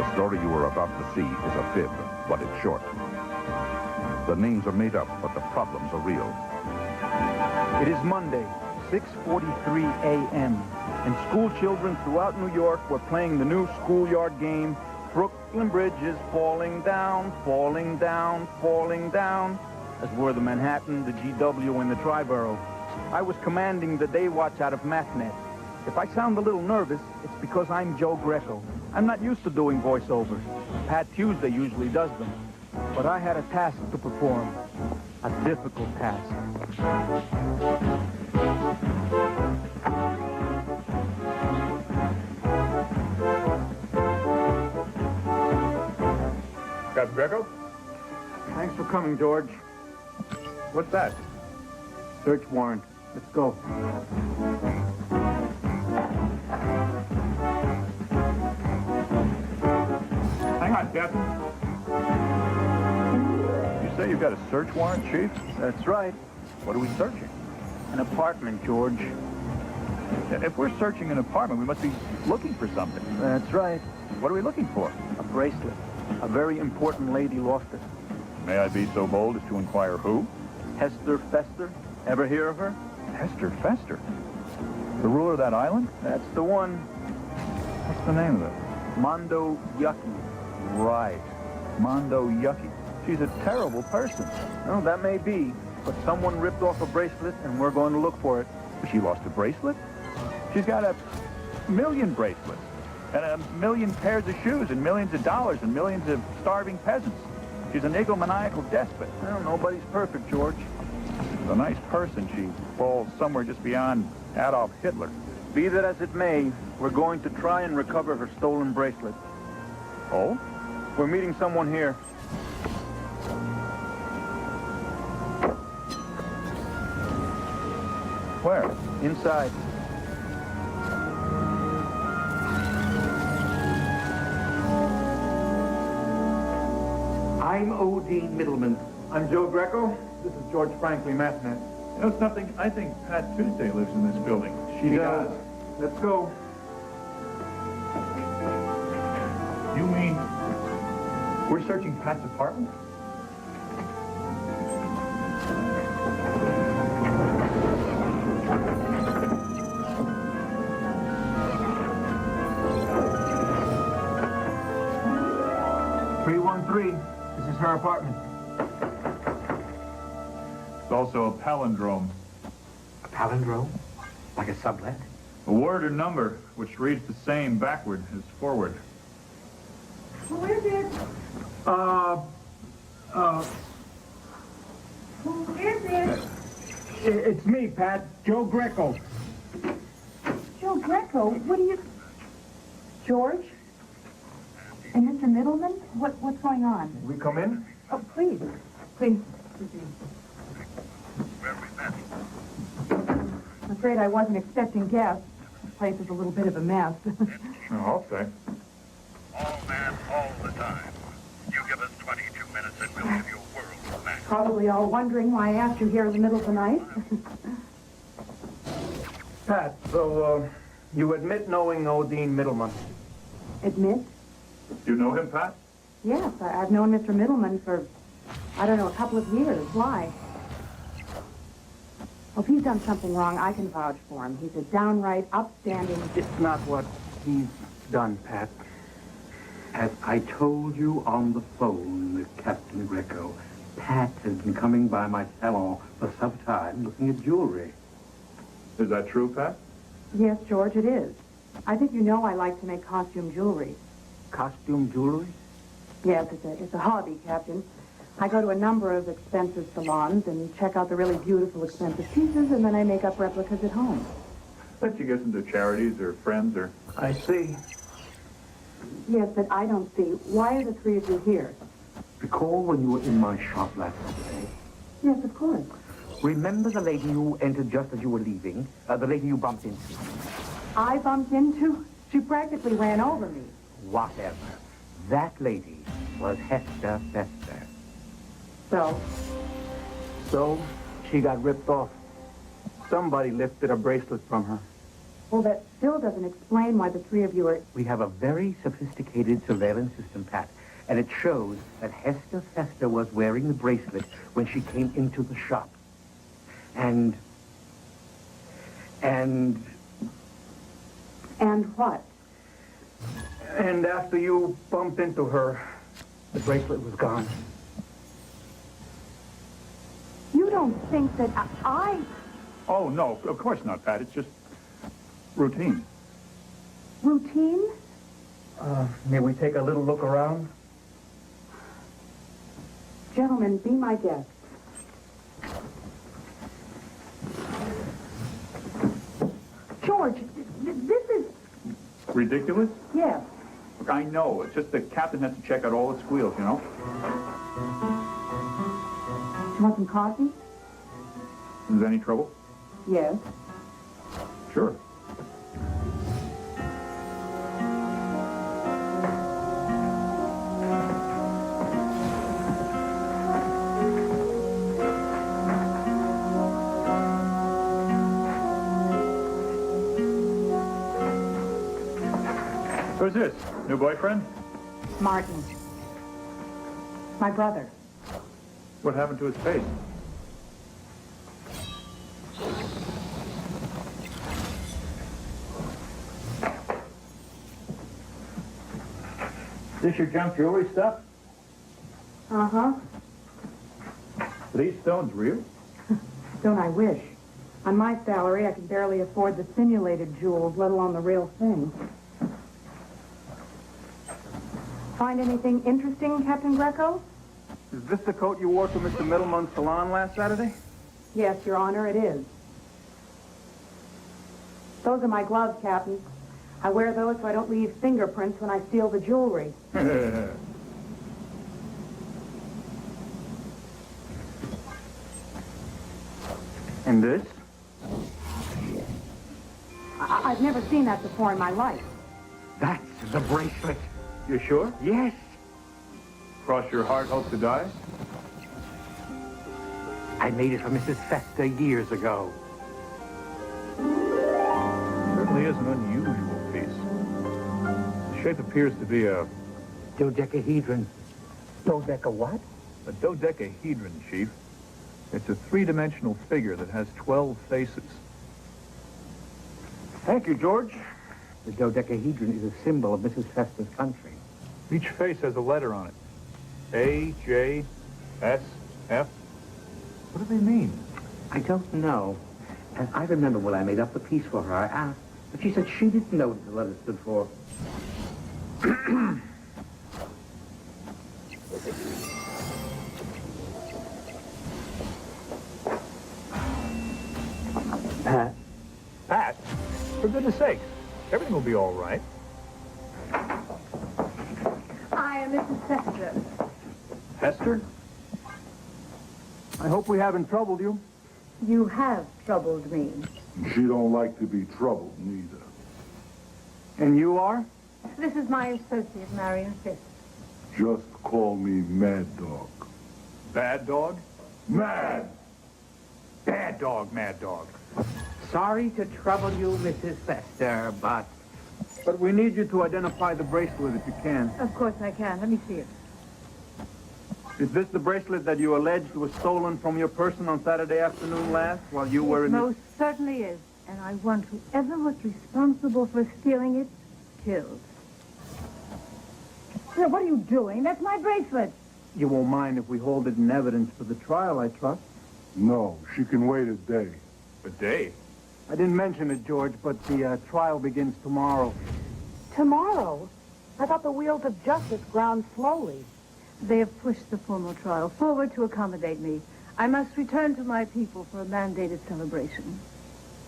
The story you are about to see is a fib, but it's short. The names are made up, but the problems are real. It is Monday, 6:43 a.m., and school children throughout New York were playing the new schoolyard game, Brooklyn Bridge is falling down, falling down, falling down, as were the Manhattan, the GW, and the Triborough. I was commanding the day watch out of MathNet. If I sound a little nervous, it's because I'm Joe Greco. I'm not used to doing voiceovers. Pat Tuesday usually does them. But I had a task to perform. A difficult task. Captain Greco? Thanks for coming, George. What's that? Search warrant. Let's go. Hang on, Captain. You say you've got a search warrant, Chief? That's right. What are we searching? An apartment, George. If we're searching an apartment, we must be looking for something. That's right. What are we looking for? A bracelet. A very important lady lost it. May I be so bold as to inquire who? Hester Fester. Ever hear of her? Hester Fester? The ruler of that island? That's the one. What's the name of it? Mondo Yucky. Right. Mondo Yucky. She's a terrible person. No, that may be. But someone ripped off a bracelet, and we're going to look for it. She lost a bracelet? She's got a million bracelets, and a million pairs of shoes, and millions of dollars, and millions of starving peasants. She's an egomaniacal despot. Well, nobody's perfect, George. She's a nice person. She falls somewhere just beyond Adolf Hitler. Be that as it may, we're going to try and recover her stolen bracelet. Oh? We're meeting someone here. Where? Inside. I'm Odine Middleman. I'm Joe Greco. This is George Franklin MathNet. You know something? I think Pat Tuesday lives in this building. She does. Let's go. You mean we're searching Pat's apartment? This is her apartment. It's also a palindrome. A palindrome? Like a sublet? A word or number which reads the same backward as forward. Who is it? Who is it? It's me, Pat. Joe Greco. Joe Greco? What are you... George? And Mr. Middleman? What's going on? We come in? Oh, please. Please. I'm afraid I wasn't expecting guests. The place is a little bit of a mess. I'll say. All man, all the time. You give us 22 minutes and we'll give you a world of man. Probably all wondering why I asked you here in the middle of the night. Pat, so, you admit knowing Odine Middleman? Admit? You know him, Pat? Yes, I've known Mr. Middleman for, I don't know, a couple of years. Why? Well, if he's done something wrong, I can vouch for him. He's a downright upstanding... It's not what he's done, Pat. As I told you on the phone with Captain Greco, Pat has been coming by my salon for some time looking at jewelry. Is that true, Pat? Yes, George, it is. I think you know I like to make costume jewelry. Costume jewelry? Yes, it's a hobby, Captain. I go to a number of expensive salons and check out the really beautiful, expensive pieces, and then I make up replicas at home. Bet you get some to charities or friends or... I see. Yes, but I don't see. Why are the three of you here? Recall when you were in my shop last Saturday? Yes, of course. Remember the lady who entered just as you were leaving? The lady you bumped into? I bumped into? She practically ran over me. Whatever. That lady was Hester Fester. So? So, she got ripped off. Somebody lifted a bracelet from her. Well, that still doesn't explain why the three of you are... We have a very sophisticated surveillance system, Pat, and it shows that Hester Fester was wearing the bracelet when she came into the shop. And what? And after you bumped into her, the bracelet was gone. You don't think that I... Oh, no, of course not, Pat. It's just routine. Routine? May we take a little look around? Gentlemen, be my guest. George, this is... Ridiculous? Yes. Look, I know. It's just the captain has to check out all the squeals, you know? Do you want some coffee? Is there any trouble? Yes. Sure. Who's this? New boyfriend? Martin. My brother. What happened to his face? This your junk jewelry stuff? Uh-huh. Are these stones real? Don't I wish. On my salary, I can barely afford the simulated jewels, let alone the real thing. Find anything interesting, Captain Greco? Is this the coat you wore to Mr. Middleman's salon last Saturday? Yes, Your Honor, it is. Those are my gloves, Captain. I wear those so I don't leave fingerprints when I steal the jewelry. And this? I've never seen that before in my life. That's the bracelet. You sure? Yes. Cross your heart, hope to die? I made it for Mrs. Fester years ago. Certainly is an unusual piece. The shape appears to be a... Dodecahedron. Dodeca what? A dodecahedron, Chief. It's a three-dimensional figure that has 12 faces. Thank you, George. The dodecahedron is a symbol of Mrs. Fester's country. Each face has a letter on it. A, J, S, F. What do they mean? I don't know. And I remember when I made up the piece for her, I asked, but she said she didn't know what the letter stood for. Pat? Pat? For goodness sakes, everything will be all right. I am Mrs. Fester. Hester? I hope we haven't troubled you. You have troubled me. She don't like to be troubled, neither. And you are? This is my associate, Marion Fisk. Just call me Mad Dog. Bad dog? Mad! Bad dog, mad dog. Sorry to trouble you, Mrs. Fester, but... But we need you to identify the bracelet if you can. Of course I can. Let me see it. Is this the bracelet that you alleged was stolen from your person on Saturday afternoon last while you were in the... Most certainly is. And I want whoever was responsible for stealing it killed. Sir, what are you doing? That's my bracelet. You won't mind if we hold it in evidence for the trial, I trust? No, she can wait a day. A day? I didn't mention it, George, but the trial begins tomorrow. Tomorrow? I thought the wheels of justice ground slowly. They have pushed the formal trial forward to accommodate me. I must return to my people for a mandated celebration.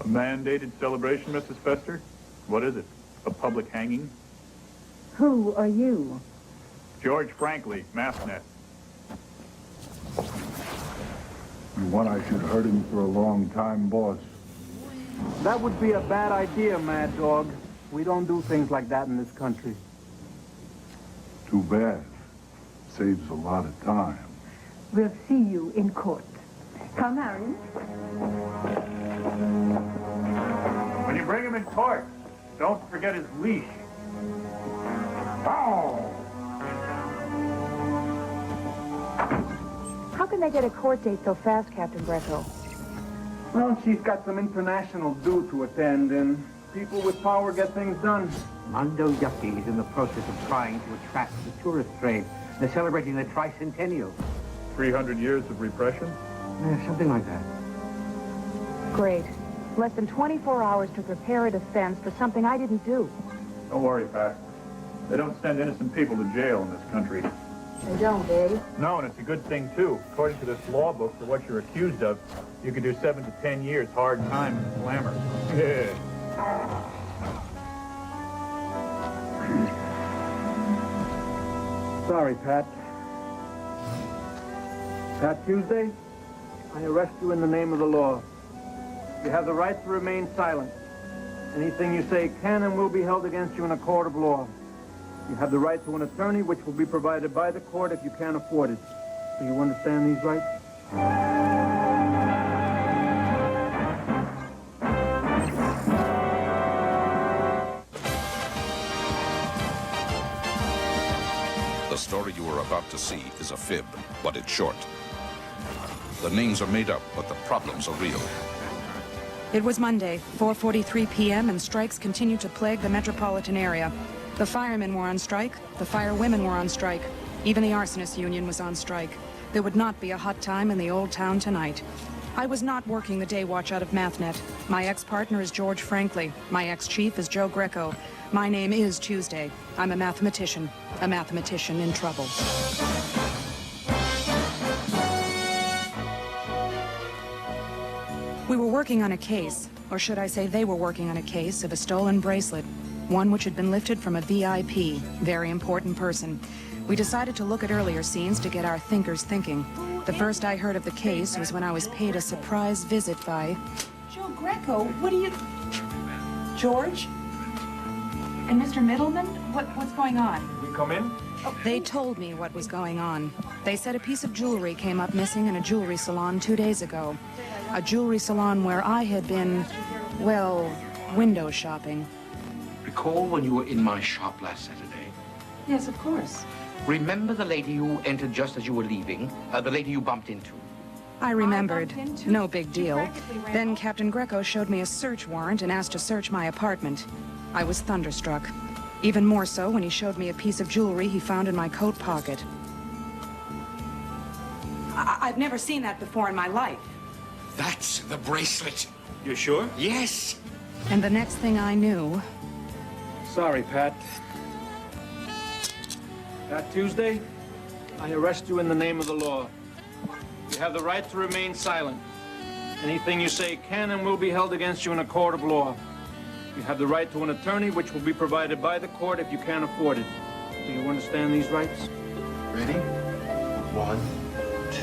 A mandated celebration, Mrs. Fester? What is it? A public hanging? Who are you? George Franklin, Massnet. You want I should hurt him for a long time, boss? That would be a bad idea, Mad Dog. We don't do things like that in this country. Too bad. Saves a lot of time. We'll see you in court. Come, Marion. When you bring him in court. Don't forget his leash. Oh! How can they get a court date so fast, Captain Greco? Well, she's got some international due to attend, and people with power get things done. Mondo Yucky is in the process of trying to attract the tourist trade. They're celebrating the tricentennial. 300 years of repression? Yeah, something like that. Great. Less than 24 hours to prepare a defense for something I didn't do. Don't worry, Pat. They don't send innocent people to jail in this country. They don't, eh? No, and it's a good thing, too. According to this law book, for what you're accused of, you could do 7 to 10 years hard time in slammer. Yeah. Sorry, Pat. Pat Tuesday, I arrest you in the name of the law. You have the right to remain silent. Anything you say can and will be held against you in a court of law. You have the right to an attorney, which will be provided by the court if you can't afford it. Do you understand these rights? The story you are about to see is a fib, but it's short. The names are made up, but the problems are real. It was Monday, 4:43 p.m., and strikes continued to plague the metropolitan area. The firemen were on strike, the firewomen were on strike, even the arsonist union was on strike. There would not be a hot time in the old town tonight. I was not working the day watch out of MathNet. My ex-partner is George Franklin. My ex-chief is Joe Greco. My name is Tuesday. I'm a mathematician in trouble. We were working on a case, or should I say they were working on a case of a stolen bracelet, one which had been lifted from a VIP, very important person. We decided to look at earlier scenes to get our thinkers thinking. The first I heard of the case was when I was paid a surprise visit by... Joe Greco, what are you... George? And Mr. Middleman? What's going on? We come in? They told me what was going on. They said a piece of jewelry came up missing in a jewelry salon 2 days ago. A jewelry salon where I had been, well, window shopping. Recall when you were in my shop last Saturday? Yes, of course. Remember the lady who entered just as you were leaving? The lady you bumped into? I remembered. No big deal. Then Captain Greco showed me a search warrant and asked to search my apartment. I was thunderstruck. Even more so when he showed me a piece of jewelry he found in my coat pocket. I've never seen that before in my life. That's the bracelet. You sure? Yes. And the next thing I knew... Sorry, Pat. Pat Tuesday, I arrest you in the name of the law. You have the right to remain silent. Anything you say can and will be held against you in a court of law. You have the right to an attorney, which will be provided by the court if you can't afford it. Do you understand these rights? Ready? 1, 2,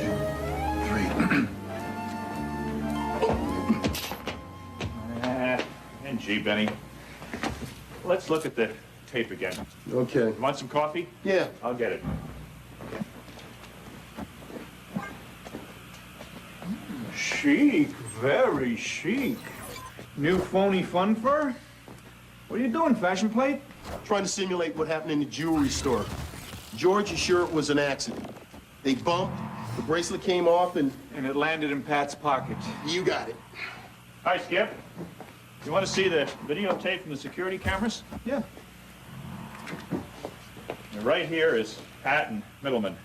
3. And gee, Benny. Let's look at the tape again. Okay. You want some coffee? Yeah. I'll get it. Chic, very chic. New phony fun fur? What are you doing, fashion plate? Trying to simulate what happened in the jewelry store. George is sure it was an accident. They bumped, the bracelet came off, and it landed in Pat's pocket. You got it. Hi, Skip. You want to see the videotape from the security cameras? Yeah. And right here is Pat and Middleman.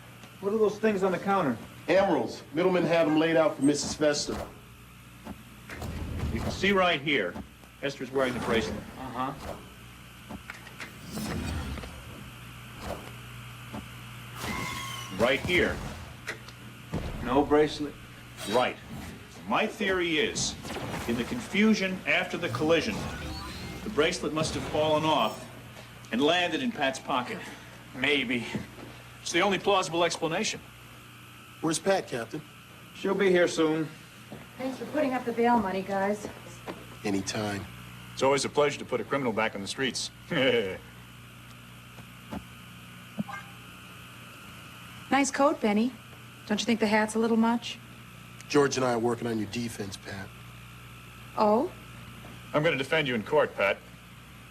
What are those things on the counter? Emeralds. Middleman had them laid out for Mrs. Fester. You can see right here, Esther's wearing the bracelet. Uh-huh. Right here. No bracelet. Right. My theory is, in the confusion after the collision, the bracelet must have fallen off and landed in Pat's pocket. Maybe. It's the only plausible explanation. Where's Pat, Captain? She'll be here soon. Thanks for putting up the bail money, guys. Anytime. It's always a pleasure to put a criminal back on the streets. Nice coat, Benny. Don't you think the hat's a little much? George and I are working on your defense, Pat. Oh? I'm going to defend you in court, Pat.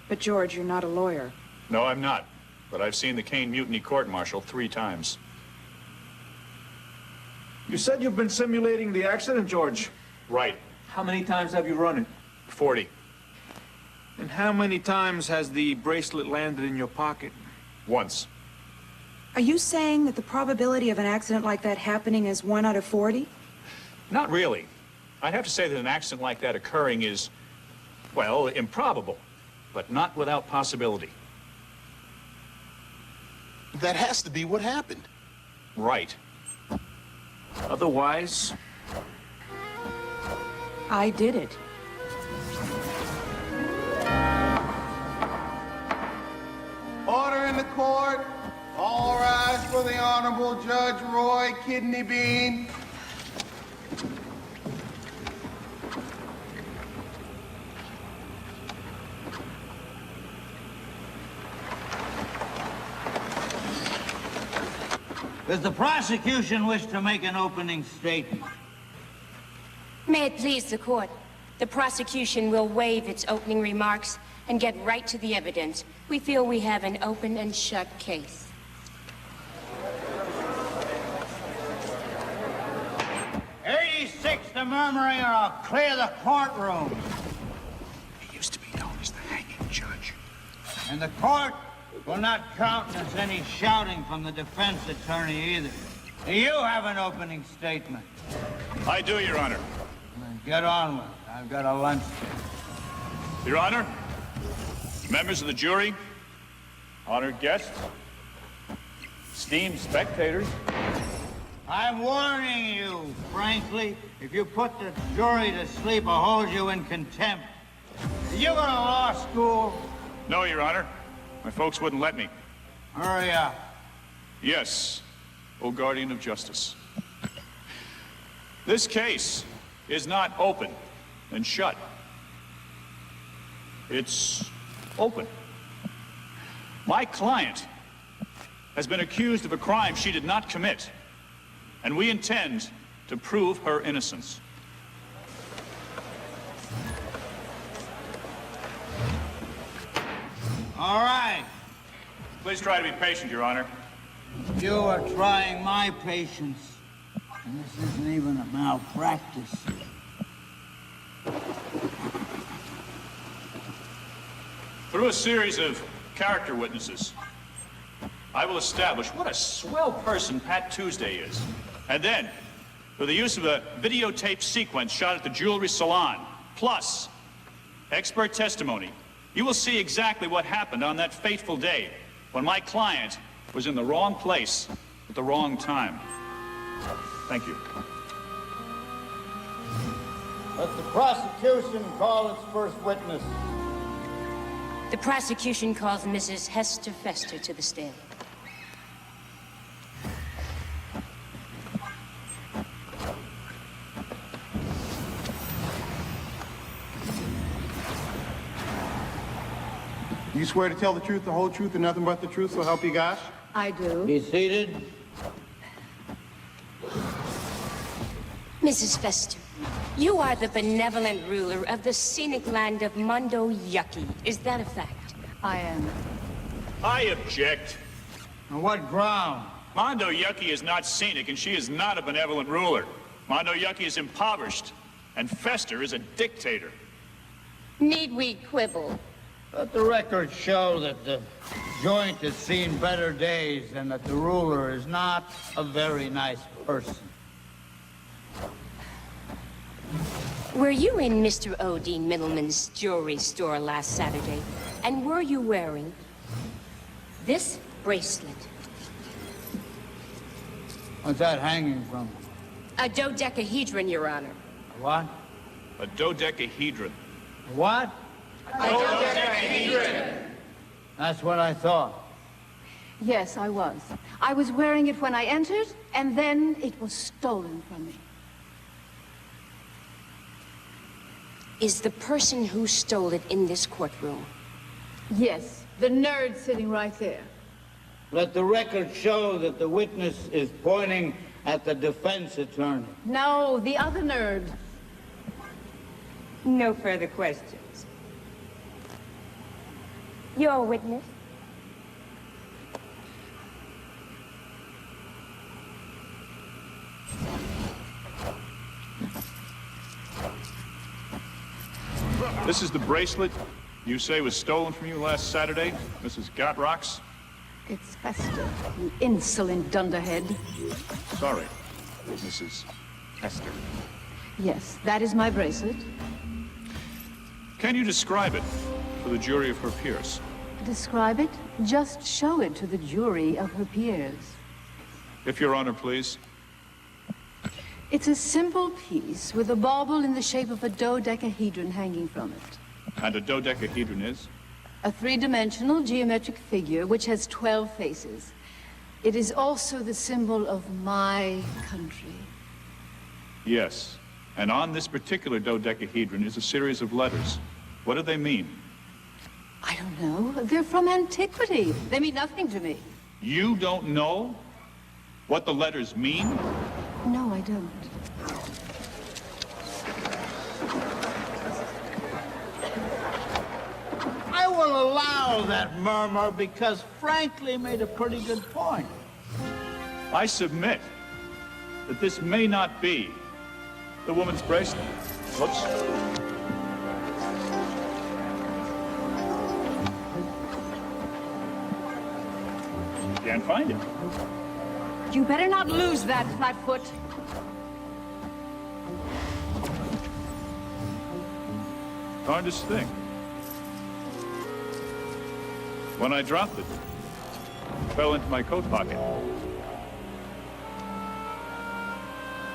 But George, you're not a lawyer. No, I'm not. But I've seen the Kane Mutiny court-martial 3 times. You said you've been simulating the accident, George. Right. How many times have you run it? 40. And how many times has the bracelet landed in your pocket? Once. Are you saying that the probability of an accident like that happening is 1 out of 40? Not really. I'd have to say that an accident like that occurring is, well, improbable, but not without possibility. That has to be what happened. Right. Otherwise, I did it. Order in the court. All rise for the Honorable Judge Roy Kidney Bean. Does the prosecution wish to make an opening statement? May it please the court, the prosecution will waive its opening remarks and get right to the evidence. We feel we have an open and shut case. The murmuring, or I'll clear the courtroom. He used to be known as the hanging judge. And the court will not countenance any shouting from the defense attorney either. Do you have an opening statement? I do, Your Honor. Then get on with it. I've got a lunch. Your Honor, members of the jury, honored guests, esteemed spectators. I'm warning you, frankly, if you put the jury to sleep, I'll hold you in contempt. Did you go to law school? No, Your Honor. My folks wouldn't let me. Hurry up. Yes, O guardian of justice. This case is not open and shut. It's open. My client has been accused of a crime she did not commit, and we intend to prove her innocence. All right. Please try to be patient, Your Honor. You are trying my patience, and this isn't even a malpractice. Through a series of character witnesses, I will establish what a swell person Pat Tuesday is. And then, through the use of a videotape sequence shot at the jewelry salon, plus expert testimony, you will see exactly what happened on that fateful day when my client was in the wrong place at the wrong time. Thank you. Let the prosecution call its first witness. The prosecution calls Mrs. Hester Fester to the stand. You swear to tell the truth, the whole truth, and nothing but the truth, so help you gosh? I do. Be seated. Mrs. Fester, you are the benevolent ruler of the scenic land of Mondo Yucky. Is that a fact? I am. I object. On what ground? Mondo Yucky is not scenic, and she is not a benevolent ruler. Mondo Yucky is impoverished, and Fester is a dictator. Need we quibble? Let the record show that the joint has seen better days and that the ruler is not a very nice person. Were you in Mr. O.D. Middleman's jewelry store last Saturday? And were you wearing this bracelet? What's that hanging from? A dodecahedron, Your Honor. What? A dodecahedron. What? A dodecahedron. That's what I thought. Yes, I was. I was wearing it when I entered, and then it was stolen from me. Is the person who stole it in this courtroom? Yes, the nerd sitting right there. Let the record show that the witness is pointing at the defense attorney. No, the other nerd. No further questions. You're a witness. This is the bracelet you say was stolen from you last Saturday, Mrs. Gotrox? It's Fester, you insolent dunderhead. Sorry, Mrs. Hester. Yes, that is my bracelet. Can you describe it for the jury of her peers? Describe it? Just show it to the jury of her peers. If Your Honor, please. It's a simple piece with a bauble in the shape of a dodecahedron hanging from it. And a dodecahedron is? A three-dimensional geometric figure which has 12 faces. It is also the symbol of my country. Yes. And on this particular dodecahedron is a series of letters. What do they mean? I don't know. They're from antiquity. They mean nothing to me. You don't know what the letters mean? No, I don't. I will allow that murmur because frankly made a pretty good point. I submit that this may not be the woman's bracelet. Whoops. Can't find it. You better not lose that, Flatfoot. Darndest thing. When I dropped it, it fell into my coat pocket.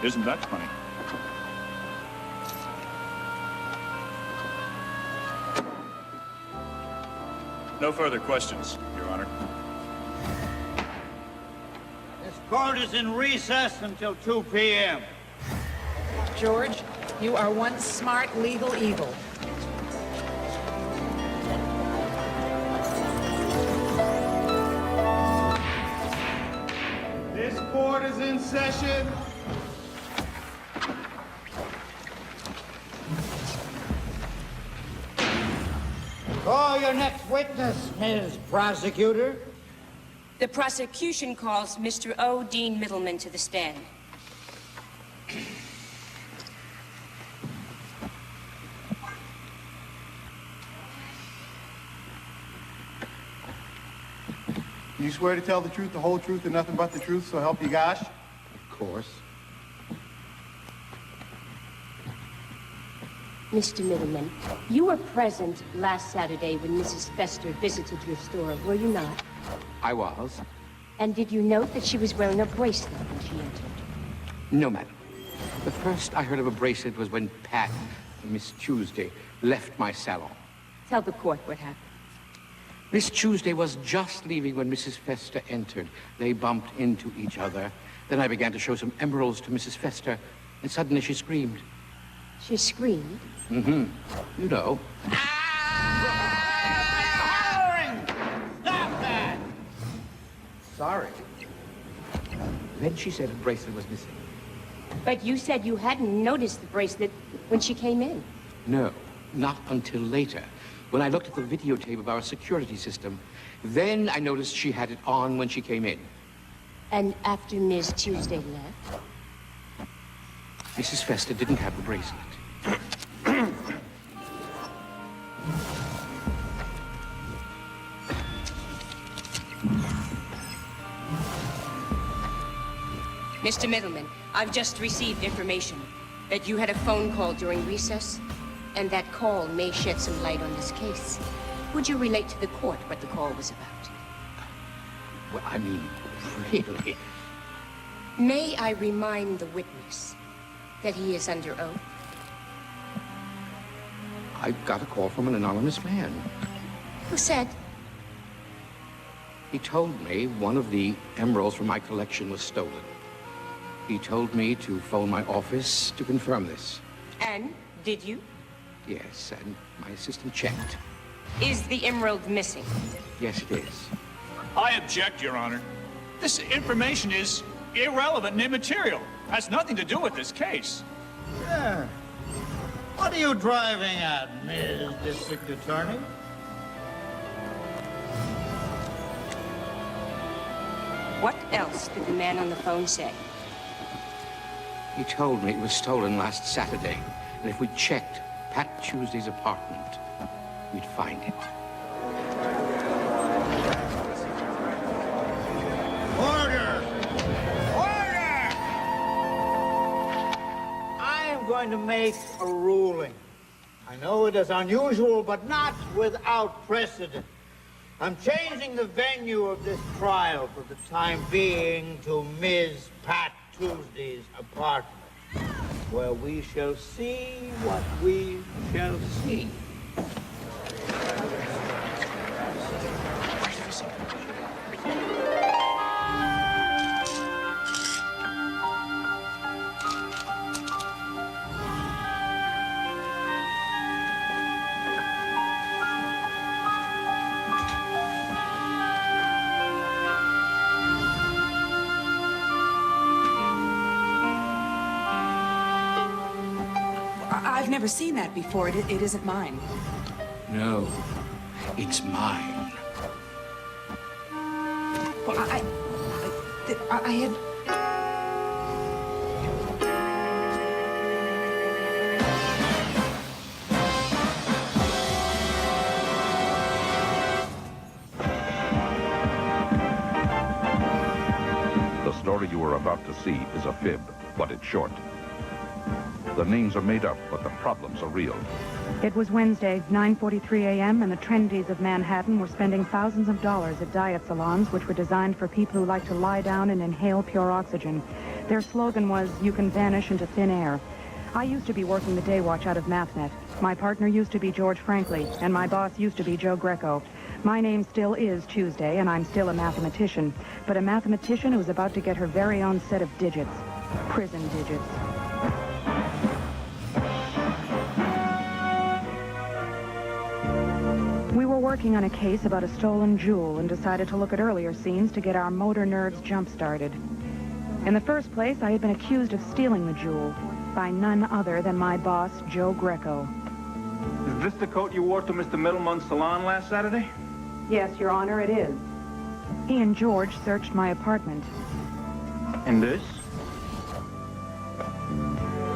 Isn't that funny? No further questions, Your Honor. This court is in recess until 2 p.m. George, you are one smart legal eagle. This court is in session. Call your next witness, Ms. Prosecutor. The prosecution calls Mr. O. Dean Middleman to the stand. You swear to tell the truth, the whole truth, and nothing but the truth, so help you gosh? Of course. Mr. Middleman, you were present last Saturday when Mrs. Fester visited your store, were you not? I was. And did you note that she was wearing a bracelet when she entered? No, madam. The first I heard of a bracelet was when Pat, Miss Tuesday, left my salon. Tell the court what happened. Miss Tuesday was just leaving when Mrs. Fester entered. They bumped into each other. Then I began to show some emeralds to Mrs. Fester, and suddenly she screamed. She screamed? Mm-hmm. You know. Hollering! Stop that! Sorry. Then she said the bracelet was missing. But you said you hadn't noticed the bracelet when she came in. No, not until later. When I looked at the videotape of our security system, then I noticed she had it on when she came in. And after Ms. Tuesday left? Mrs. Fester didn't have the bracelet. Mr. Middleman, I've just received information that you had a phone call during recess, and that call may shed some light on this case. Would you relate to the court what the call was about? Well, I mean, really? May I remind the witness that he is under oath? I got a call from an anonymous man. Who said? He told me one of the emeralds from my collection was stolen. He told me to phone my office to confirm this. And did you? Yes, and my assistant checked. Is the emerald missing? Yes, it is. I object, Your Honor. This information is irrelevant and immaterial. Has nothing to do with this case. Yeah. What are you driving at, Ms. District Attorney? What else did the man on the phone say? He told me it was stolen last Saturday, and if we checked Pat Tuesday's apartment, we'd find it. Order! Order! I am going to make a ruling. I know it is unusual, but not without precedent. I'm changing the venue of this trial for the time being to Ms. Pat Tuesday's apartment, where we shall see what we shall see. I've never seen that before. It isn't mine. No, it's mine. Well, I had... The story you are about to see is a fib, but it's short. The names are made up, but the problems are real. It was Wednesday, 9:43 a.m., and the trendies of Manhattan were spending thousands of dollars at diet salons, which were designed for people who like to lie down and inhale pure oxygen. Their slogan was, "You can vanish into thin air." I used to be working the day watch out of MathNet. My partner used to be George Franklin, and my boss used to be Joe Greco. My name still is Tuesday, and I'm still a mathematician, but a mathematician who's about to get her very own set of digits. Prison digits. We were working on a case about a stolen jewel and decided to look at earlier scenes to get our motor nerves jump-started. In the first place, I had been accused of stealing the jewel by none other than my boss, Joe Greco. Is this the coat you wore to Mr. Middleman's salon last Saturday? Yes, Your Honor, it is. He and George searched my apartment. And this?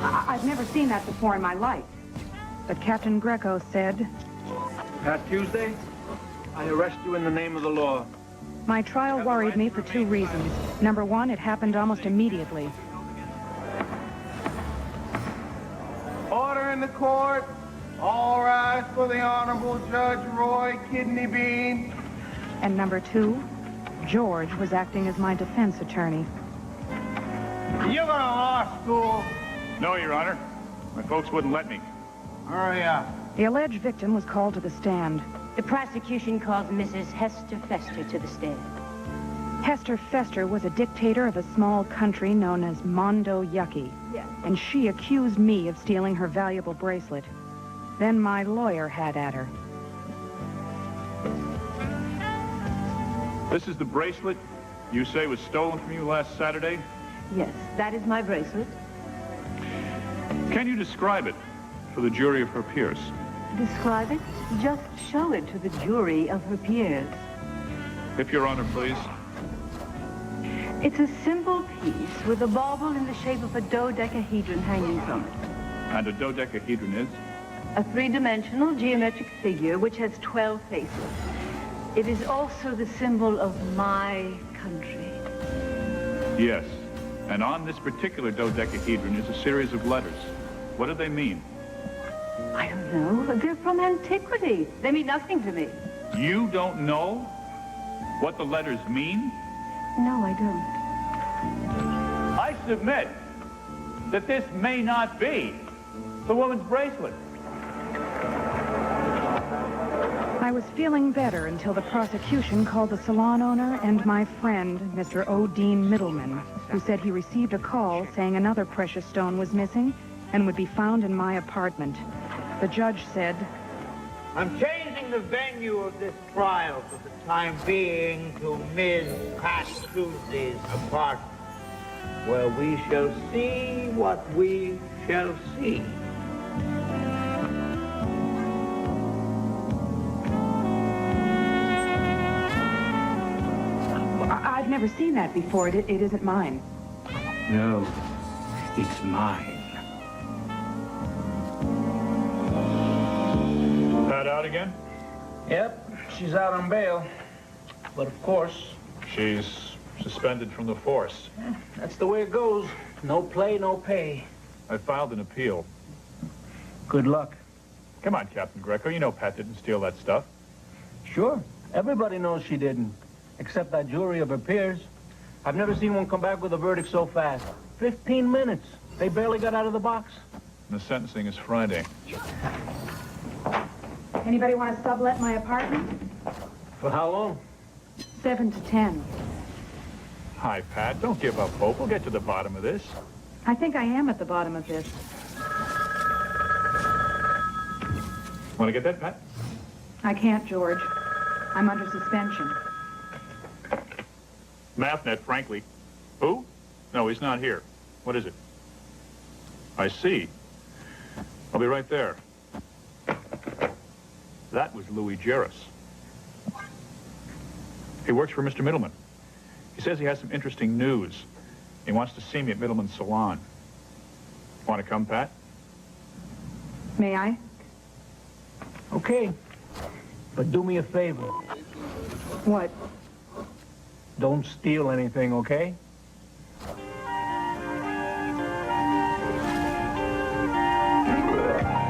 I've never seen that before in my life. But Captain Greco said... Pat Tuesday, I arrest you in the name of the law. My trial worried me for two reasons. Number one, it happened almost immediately. Order in the court. All rise for the Honorable Judge Roy Kidney Bean. And number two, George was acting as my defense attorney. You go to law school? No, Your Honor. My folks wouldn't let me. Hurry up. The alleged victim was called to the stand. The prosecution calls Mrs. Hester Fester to the stand. Hester Fester was a dictator of a small country known as Mondo Yucky. Yes. And she accused me of stealing her valuable bracelet. Then my lawyer had at her. This is the bracelet you say was stolen from you last Saturday? Yes, that is my bracelet. Can you describe it for the jury of her peers? Describe it? Just show it to the jury of her peers. If Your Honor, please. It's a simple piece with a bauble in the shape of a dodecahedron hanging from it. And a dodecahedron is? A three-dimensional geometric figure which has 12 faces. It is also the symbol of my country. Yes. And on this particular dodecahedron is a series of letters. What do they mean? I don't know. They're from antiquity. They mean nothing to me. You don't know what the letters mean? No, I don't. I submit that this may not be the woman's bracelet. I was feeling better until the prosecution called the salon owner and my friend, Mr. O'Dean Middleman, who said he received a call saying another precious stone was missing and would be found in my apartment. The judge said, I'm changing the venue of this trial for the time being to Ms. Pat Tuesday's apartment, where we shall see what we shall see. I've never seen that before. It isn't mine. No, it's mine. Pat out again? Yep, she's out on bail. But of course, She's suspended from the force. that's the way it goes. No play, no pay. I filed an appeal. Good luck. Come on, Captain Greco. You know Pat didn't steal that stuff. Sure. Everybody knows she didn't. Except that jury of her peers. I've never seen one come back with a verdict so fast. 15 minutes. They barely got out of the box. And the sentencing is Friday. Anybody want to sublet my apartment? For how long? 7 to 10. Hi, Pat. Don't give up hope. We'll get to the bottom of this. I think I am at the bottom of this. Want to get that, Pat? I can't, George. I'm under suspension. MathNet, frankly. Who? No, he's not here. What is it? I see. I'll be right there. That was Louis Jarris. He works for Mr. Middleman. He says he has some interesting news. He wants to see me at Middleman's salon. Want to come, Pat? May I? Okay. But do me a favor. What? Don't steal anything, okay?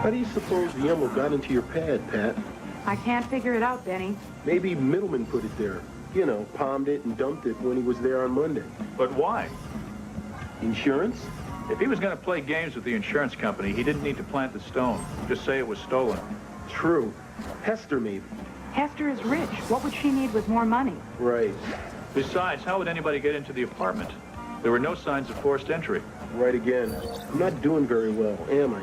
How do you suppose the emerald got into your pad, Pat? I can't figure it out, Benny. Maybe Middleman put it there. You know, palmed it and dumped it when he was there on Monday. But why? Insurance? If he was going to play games with the insurance company, he didn't need to plant the stone. Just say it was stolen. True. Hester, maybe. Hester is rich. What would she need with more money? Right. Besides, how would anybody get into the apartment? There were no signs of forced entry. Right again. I'm not doing very well, am I?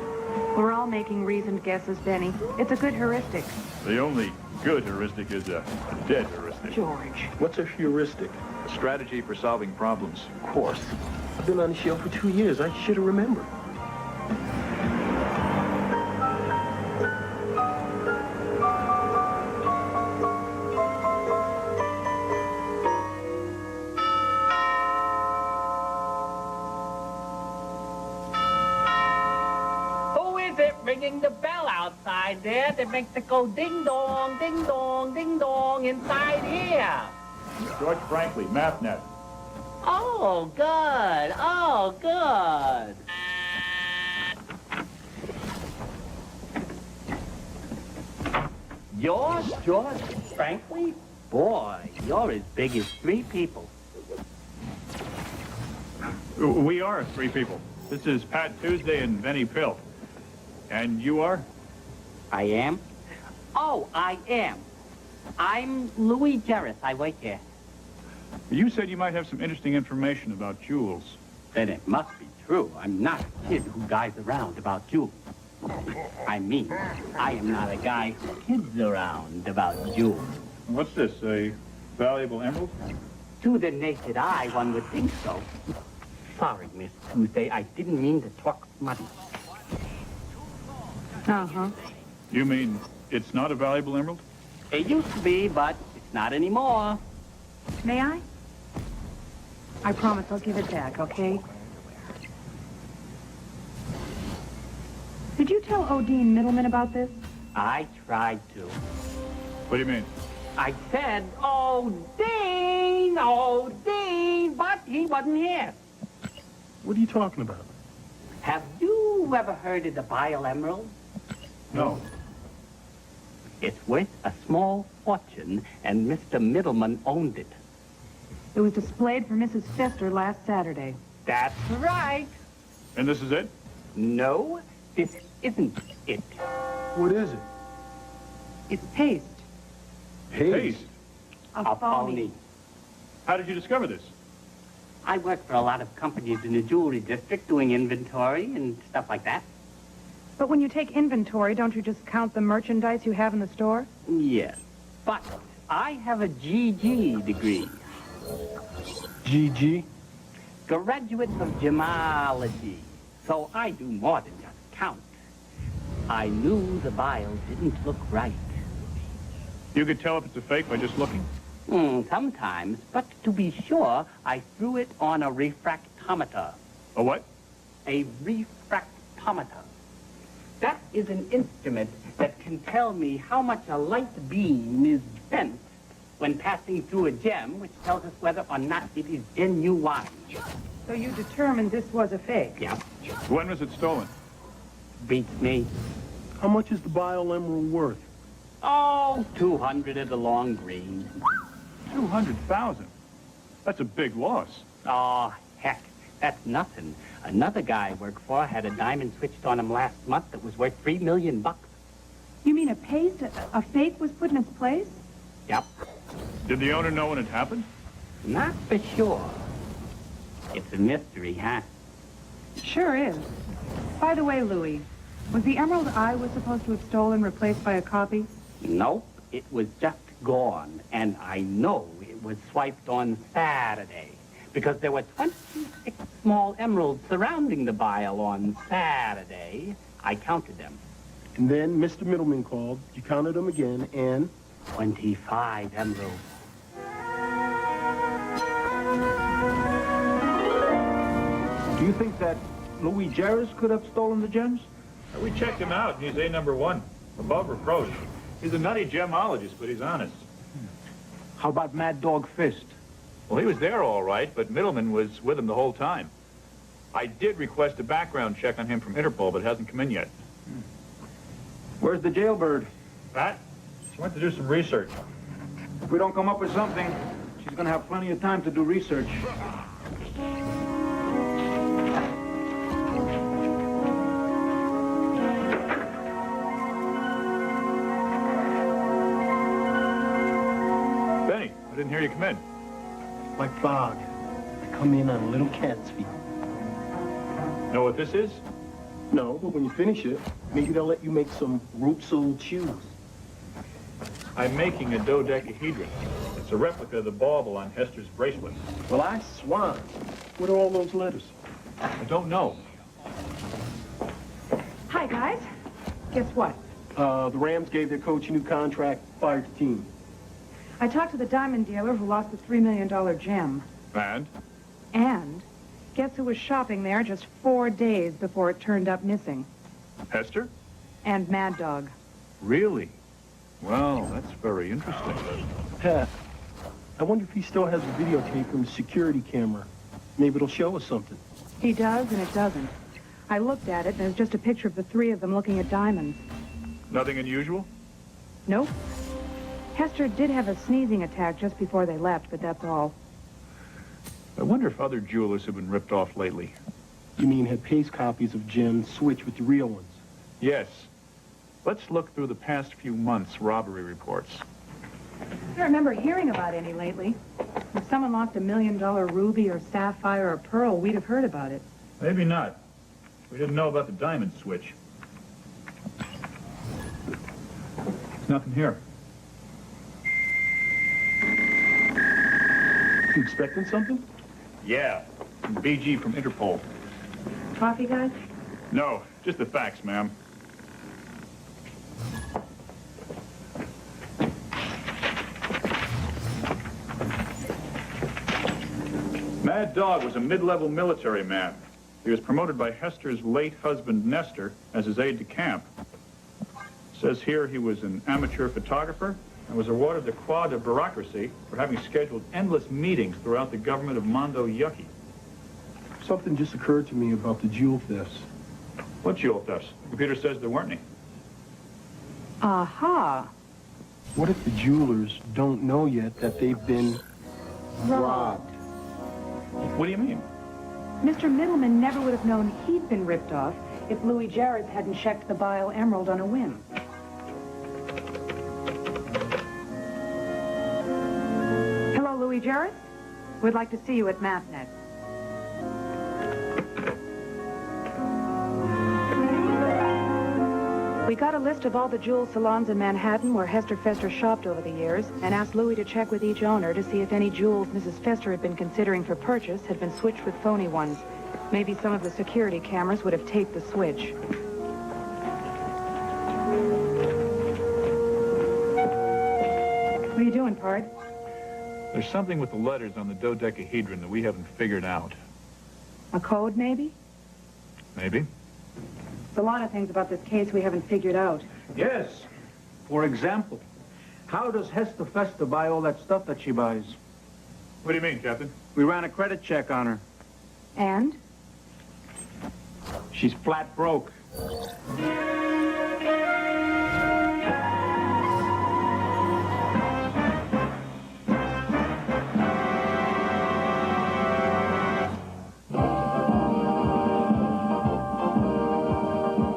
We're all making reasoned guesses, Benny. It's a good heuristic. The only good heuristic is a dead heuristic. George. What's a heuristic? A strategy for solving problems. Of course. I've been on the show for 2 years. I should have remembered. Ringing the bell outside there that makes it go ding-dong, ding-dong, ding-dong inside here. George Franklin, MathNet. Oh, good. Oh, good. You're George Franklin? Boy, you're as big as 3 people. We are 3 people. This is Pat Tuesday and Benny Pilt. And you are? I am? Oh, I am. I'm Louis Jarris. I work here. You said you might have some interesting information about jewels. Then it must be true. I'm not a kid who guys around about jewels. I mean, I am not a guy who kids around about jewels. What's this, a valuable emerald? To the naked eye, one would think so. Sorry, Miss Tuesday. I didn't mean to talk smutty. Uh-huh. You mean it's not a valuable emerald? It used to be, but it's not anymore. May I? I promise I'll give it back, okay? Did you tell Odine Middleman about this? I tried to. What do you mean? I said, oh, Dean, but he wasn't here. What are you talking about? Have you ever heard of the Bile Emerald? No. It's worth a small fortune, and Mr. Middleman owned it. It was displayed for Mrs. Fester last Saturday. That's right. And this is it? No, this isn't it. What is it? It's paste. Paste? A phony. How did you discover this? I work for a lot of companies in the jewelry district doing inventory and stuff like that. But when you take inventory, don't you just count the merchandise you have in the store? Yes, but I have a GG degree. GG? Graduate of gemology. So I do more than just count. I knew the bile didn't look right. You could tell if it's a fake by just looking? Sometimes, but to be sure, I threw it on a refractometer. A what? A refractometer. That is an instrument that can tell me how much a light beam is bent when passing through a gem, which tells us whether or not it is genuine. So you determined this was a fake? Yeah. When was it stolen? Beats me. How much is the Bio Emerald worth? Oh, 200 at the long green. 200,000. That's a big loss. Oh, heck, that's nothing. Another guy I work for had a diamond switched on him last month that was worth $3 million. You mean a fake was put in its place? Yep. Did the owner know when it happened? Not for sure. It's a mystery, huh? Sure is. By the way, Louis, was the emerald I was supposed to have stolen replaced by a copy? Nope, it was just gone. And I know it was swiped on Saturday, because there were 26 small emeralds surrounding the vial on Saturday. I counted them. And then Mr. Middleman called. You counted them again, and 25 emeralds. Do you think that Louis Jarvis could have stolen the gems? We checked him out, and he's A number 1. Above reproach. He's a nutty gemologist, but he's honest. How about Mad Dog Fist? Well, he was there all right, but Middleman was with him the whole time. I did request a background check on him from Interpol, but it hasn't come in yet. Where's the jailbird? Pat? She went to do some research. If we don't come up with something, she's gonna have plenty of time to do research. Benny, I didn't hear you come in. like Bog, I come in on a little cat's feet. Know what this is? No, but when you finish it, maybe they'll let you make some rope-soled shoes. I'm making a dodecahedron. It's a replica of the bauble on Hester's bracelet. Well, I swan. What are all those letters? I don't know. Hi, guys. Guess what? The Rams gave their coach a new contract, fired the team. I talked to the diamond dealer who lost the $3 million gem. And? And guess who was shopping there just 4 days before it turned up missing? Hester? And Mad Dog. Really? Well, that's very interesting. Pat, I wonder if he still has a videotape from his security camera. Maybe it'll show us something. He does and it doesn't. I looked at it and there's just a picture of the three of them looking at diamonds. Nothing unusual? Nope. Hester did have a sneezing attack just before they left, but that's all. I wonder if other jewelers have been ripped off lately. You mean had paste copies of gems switched with the real ones? Yes. Let's look through the past few months' robbery reports. I don't remember hearing about any lately. If someone lost $1 million ruby or sapphire or pearl, we'd have heard about it. Maybe not. We didn't know about the diamond switch. Nothing here. You expecting something? Yeah. BG from Interpol. Coffee, guys? No, just the facts, ma'am. Mad Dog was a mid-level military man. He was promoted by Hester's late husband, Nestor, as his aide-de-camp. Says here he was an amateur photographer and was awarded the Croix de Bureaucracy for having scheduled endless meetings throughout the government of Mondo Yucky. Something just occurred to me about the jewel thefts. What jewel thefts? The computer says there weren't any. Aha. What if the jewelers don't know yet that they've been robbed? What do you mean? Mr. Middleman never would have known he'd been ripped off if Louis Jarrett hadn't checked the Bile Emerald on a whim. Hello, Louis Jarrett. We'd like to see you at MathNet. We got a list of all the jewel salons in Manhattan where Hester Fester shopped over the years and asked Louis to check with each owner to see if any jewels Mrs. Fester had been considering for purchase had been switched with phony ones. Maybe some of the security cameras would have taped the switch. What are you doing, Pard? There's something with the letters on the dodecahedron that we haven't figured out. A code, maybe? Maybe. There's a lot of things about this case we haven't figured out. Yes. For example, how does Hester Fester buy all that stuff that she buys? What do you mean, Captain? We ran a credit check on her. And? She's flat broke.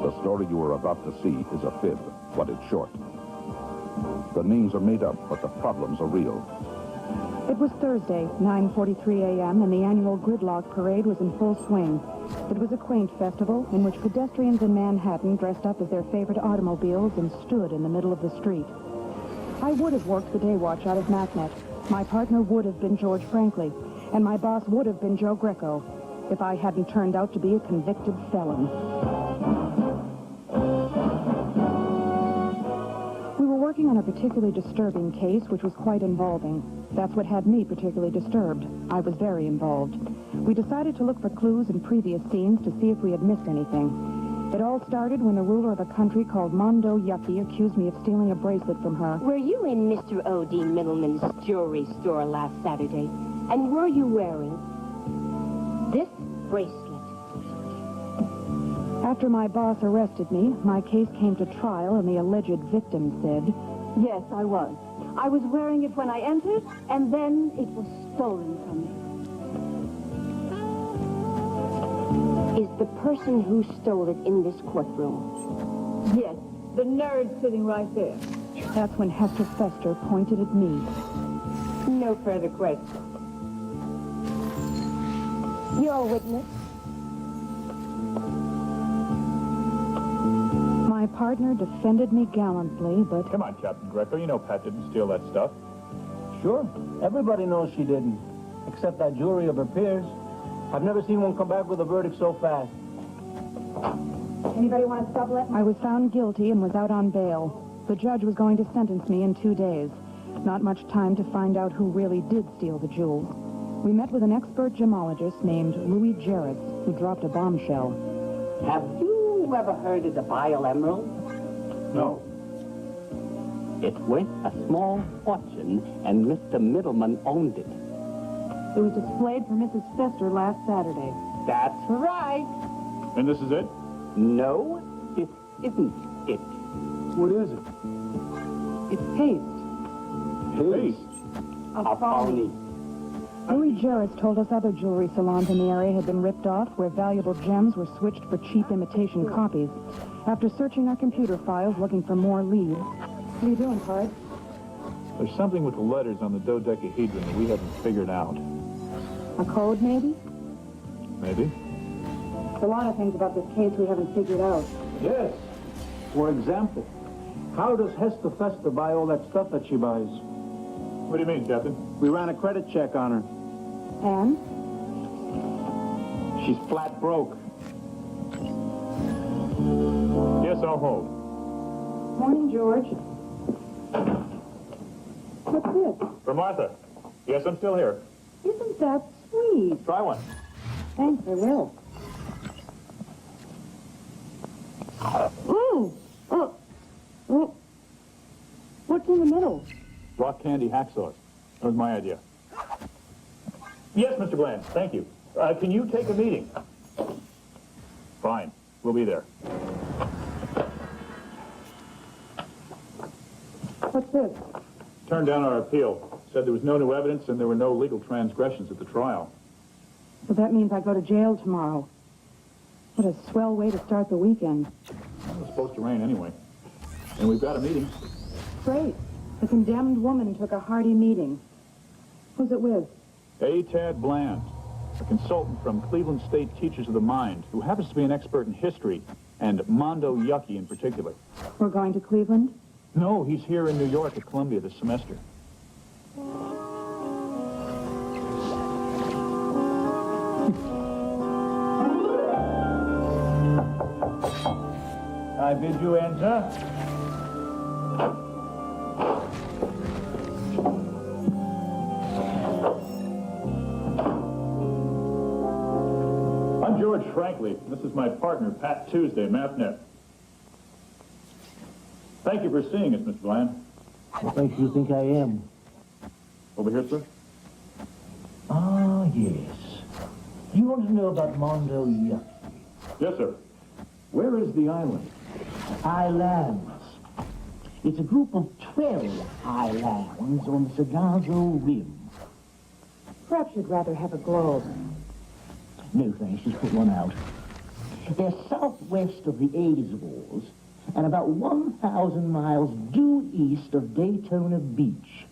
The story you are about to see is a fib, but it's short. The names are made up, but the problems are real. It was Thursday, 9:43 a.m., and the annual Gridlock Parade was in full swing. It was a quaint festival in which pedestrians in Manhattan dressed up as their favorite automobiles and stood in the middle of the street. I would have worked the day watch out of MacNet. My partner would have been George Franklin, and my boss would have been Joe Greco, if I hadn't turned out to be a convicted felon. We were working on a particularly disturbing case, which was quite involving. That's what had me particularly disturbed. I was very involved. We decided to look for clues in previous scenes to see if we had missed anything. It all started when the ruler of a country called Mondo Yucky accused me of stealing a bracelet from her. Were you in Mr. O.D. Middleman's jewelry store last Saturday? And were you wearing this bracelet? After my boss arrested me, my case came to trial, and the alleged victim said, Yes, I was. I was wearing it when I entered, and then it was stolen from me. Is the person who stole it in this courtroom? Yes, the nerd sitting right there. That's when Hester Fester pointed at me. No further questions. You're a witness? My partner defended me gallantly, but... Come on, Captain Greco. You know Pat didn't steal that stuff. Sure. Everybody knows she didn't, except that jury of her peers. I've never seen one come back with a verdict so fast. Anybody want to sublet? I was found guilty and was out on bail. The judge was going to sentence me in 2 days. Not much time to find out who really did steal the jewels. We met with an expert gemologist named Louis Jarrett, who dropped a bombshell. Have you ever heard of the Bile Emerald? No. It's worth a small fortune, and Mr. Middleman owned it. It was displayed for Mrs. Fester last Saturday. That's right. And this is it? No, it isn't it. What is it? It's paste. Paste? A phony. Louis Jarrett told us other jewelry salons in the area had been ripped off, where valuable gems were switched for cheap imitation copies. After searching our computer files looking for more leads... What are you doing, Card? There's something with the letters on the dodecahedron that we haven't figured out. A code, maybe? Maybe. There's a lot of things about this case we haven't figured out. Yes. For example, how does Hester Fester buy all that stuff that she buys? What do you mean, Captain? We ran a credit check on her. And? She's flat broke. Yes, I'll hold. Morning, George. What's this? For Martha. Yes, I'm still here. Isn't that sweet? Try one. Thanks, I will. What's in the middle? Rock candy hack sauce. That was my idea. Yes, Mr. Bland. Thank you. Can you take a meeting? Fine. We'll be there. What's this? Turned down our appeal. Said there was no new evidence and there were no legal transgressions at the trial. So that means I go to jail tomorrow. What a swell way to start the weekend. It was supposed to rain anyway. And we've got a meeting. Great. The condemned woman took a hearty meeting. Who's it with? A. Tad Bland, a consultant from Cleveland State Teachers of the Mind, who happens to be an expert in history, and Mondo Yucky in particular. We're going to Cleveland? No, he's here in New York at Columbia this semester. I bid you enter. frankly, this is my partner, Pat Tuesday, MapNet. Thank you for seeing us, Mr. Bland. What makes you think I am? Over here, sir? Ah, yes. You want to know about Mondo Yucky? Yes, sir. Where is the island? Islands. It's a group of 12 islands on the Sargasso Rim. Perhaps you'd rather have a globe. No thanks, just put one out. They're southwest of the Azores and about 1,000 miles due east of Daytona Beach.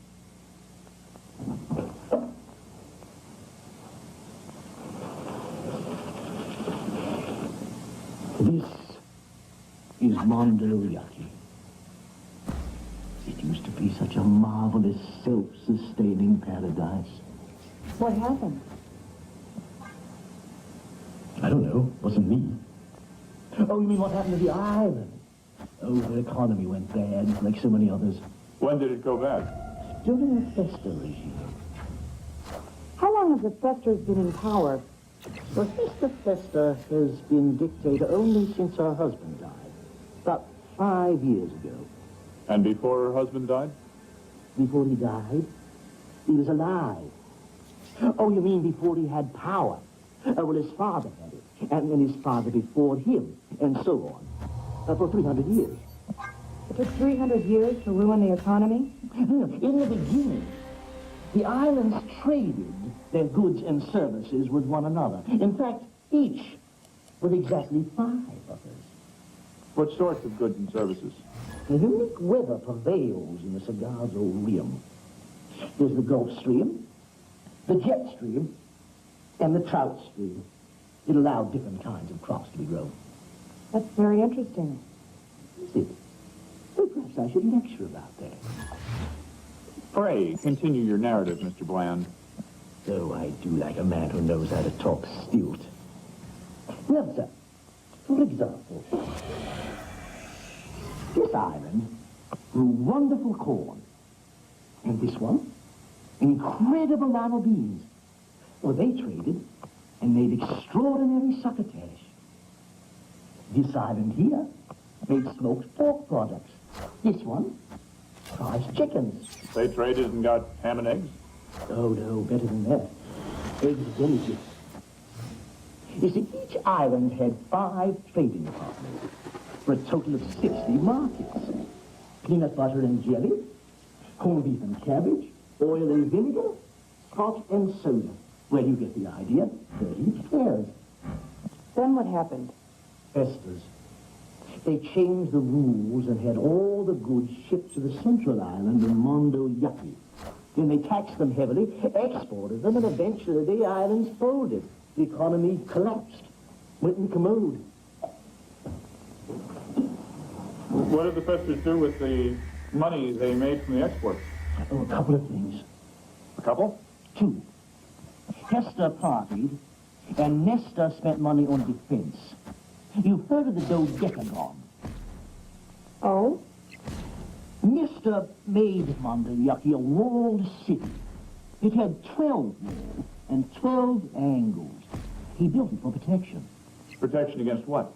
This is Mondo Yucky. It used to be such a marvelous, self-sustaining paradise. What happened? I don't know. Wasn't me. Oh, you mean what happened to the island? Oh, the economy went bad, like so many others. When did it go bad? During the Festa regime. How long have the Festers been in power? Well, Mr. Festa has been dictator only since her husband died. About 5 years ago. And before her husband died? Before he died, he was alive. Oh, you mean before he had power? Well, his father had it, and then his father before him, and so on, for 300 years. It took 300 years to ruin the economy? In the beginning, the islands traded their goods and services with one another. In fact, each with exactly 5 others. What sorts of goods and services? The unique weather prevails in the Sargasso Rim. There's the Gulf Stream, the jet stream, and the trout stream. It allowed different kinds of crops to be grown. That's very interesting. Is it? Well, perhaps I should lecture about that. Pray, continue your narrative, Mr. Bland. Oh, I do like a man who knows how to talk stilt. Well, sir, for example, this island grew wonderful corn. And this one, incredible lima beans. Well, they traded and made extraordinary succotash. This island here made smoked pork products. This one, prized chickens. They traded and got ham and eggs? Oh, no, better than that. Eggs delicate. You see, each island had 5 trading departments for a total of 60 markets. Peanut butter and jelly, corned beef and cabbage, oil and vinegar, scotch and soda. Well, you get the idea. 30 fairs. Then what happened? Festas. They changed the rules and had all the goods shipped to the central island of Mondo Yucky. Then they taxed them heavily, exported them, and eventually the islands folded. The economy collapsed, went in commode. What did the Festers do with the money they made from the exports? Oh, a couple of things. A couple? 2. Hester partied, and Nestor spent money on defense. You've heard of the Dodecagon. Oh? Nestor made Mondo Yucky a walled city. It had 12 walls and 12 angles. He built it for protection. Protection against what?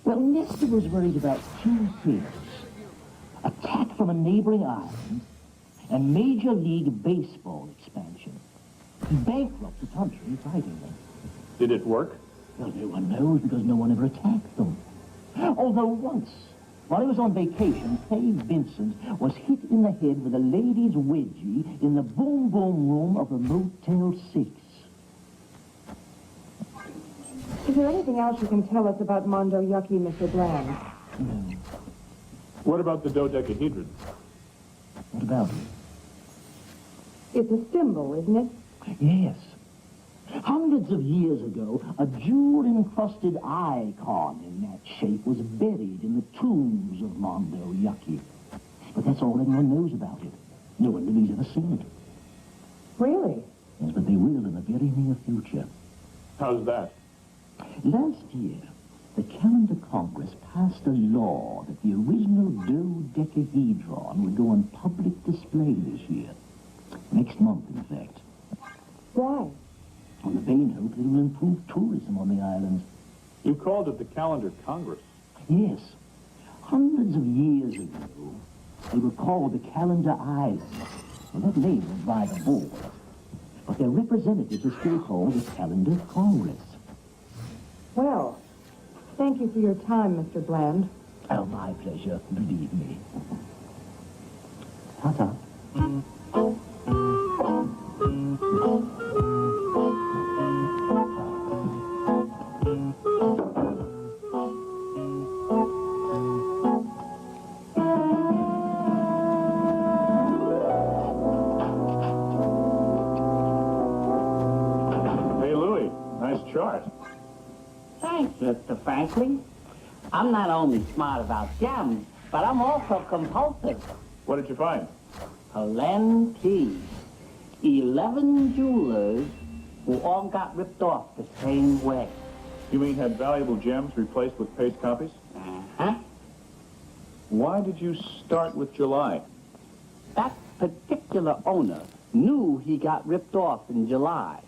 Well, Nestor was worried about 2 things. Attack from a neighboring island and Major League Baseball expansion. He bankrupted the country fighting them. Did it work? Well, no one knows because no one ever attacked them. Although once, while he was on vacation, Faye Vincent was hit in the head with a lady's wedgie in the boom-boom room of the Motel 6. Is there anything else you can tell us about Mondo Yucky, Mr. Bland? No. What about the dodecahedron? What about it? It's a symbol, isn't it? Yes. Hundreds of years ago, a jewel-encrusted icon in that shape was buried in the tombs of Mondo Yucky. But that's all anyone knows about it. No one really's ever seen it. Really? Yes, but they will in the very near future. How's that? Last year, the Calendar Congress passed a law that the original dodecahedron would go on public display this year. Next month, in fact. Why? Well, the main hope is it will improve tourism on the islands. You called it the Calendar Congress. Yes. Hundreds of years ago, they were called the Calendar Islands. Well, that name was by the board. But their representatives are still called the Calendar Congress. Well, thank you for your time, Mr. Bland. Oh, my pleasure, believe me. Ta-ta. Hey, Louis, nice chart. Thanks, Mr. Franklin. I'm not only smart about gems, but I'm also compulsive. What did you find? Plenty. 11 jewelers who all got ripped off the same way. You mean had valuable gems replaced with paste copies? Uh-huh. Why did you start with July? That particular owner knew he got ripped off in July.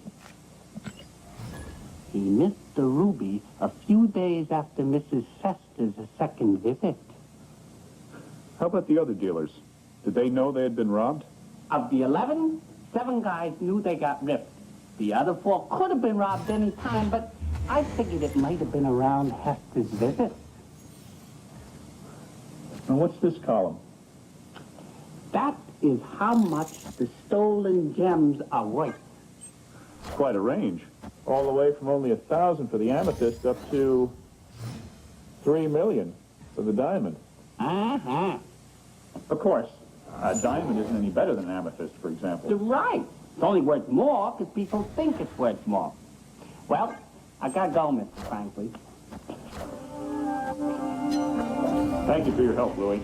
He missed the ruby a few days after Mrs. Fester's second visit. How about the other dealers? Did they know they had been robbed? Of the 11, 7 guys knew they got ripped. The other 4 could have been robbed any time, but I figured it might have been around Hester's visit. Now, what's this column? That is how much the stolen gems are worth. Quite a range. All the way from only 1,000 for the amethyst up to 3 million for the diamond. Uh-huh. Of course, a diamond isn't any better than an amethyst, for example. You're right. It's only worth more because people think it's worth more. Well, I gotta go, Mr. Franklin. Thank you for your help, Louis.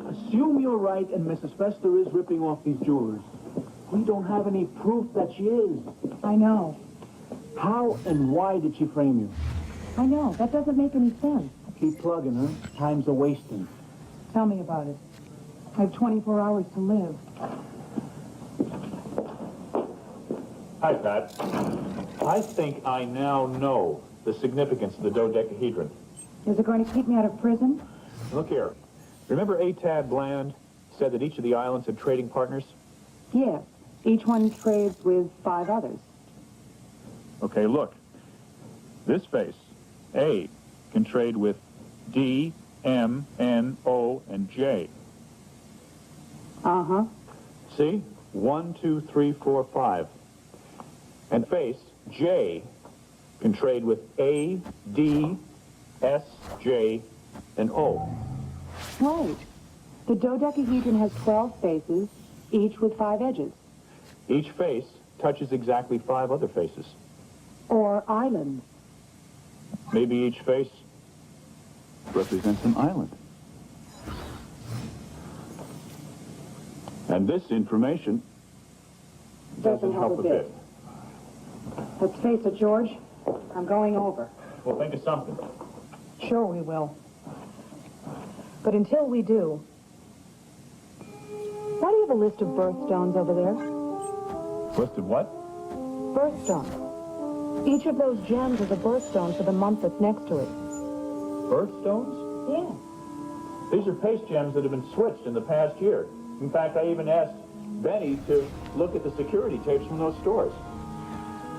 Assume you're right and Mrs. Fester is ripping off these jewelers. We don't have any proof that she is. I know. How and why did she frame you? I know. That doesn't make any sense. Keep plugging her. Time's a-wasting. Tell me about it. I have 24 hours to live. Hi, Pat. I think I now know the significance of the dodecahedron. Is it going to keep me out of prison? Look here. Remember Tad Bland said that each of the islands had trading partners? Yes. Each one trades with 5 others. Okay, look. This face, A, can trade with D, M, N, O, and J. Uh-huh. See? 1, 2, 3, 4, 5. And face, J, can trade with A, D, S, J, and O. Right. The dodecahedron has 12 faces, each with 5 edges. Each face touches exactly 5 other faces. Or islands. Maybe each face represents an island. And this information doesn't help a bit. Let's face it, George. I'm going over. Well, think of something. Sure we will. But until we do, why do you have a list of birthstones over there? List of what? Birthstones. Each of those gems is a birthstone for the month that's next to it. Birthstones? Yeah. These are paste gems that have been switched in the past year. In fact, I even asked Benny to look at the security tapes from those stores.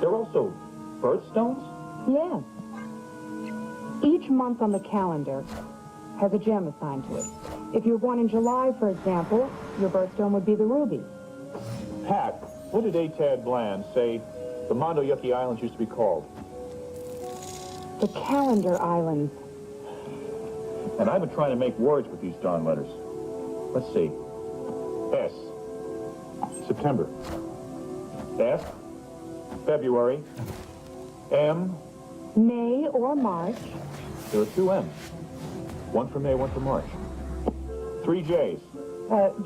They're also birthstones? Yeah. Each month on the calendar has a gem assigned to it. If you're born in July, for example, your birthstone would be the ruby. Pat, what did Tad Bland say the Mondo Yucki Islands used to be called? The Calendar Islands. And I've been trying to make words with these darn letters. Let's see. S. September. F. February. M. May or March. There are 2 M's. One for May, one for March. 3 J's.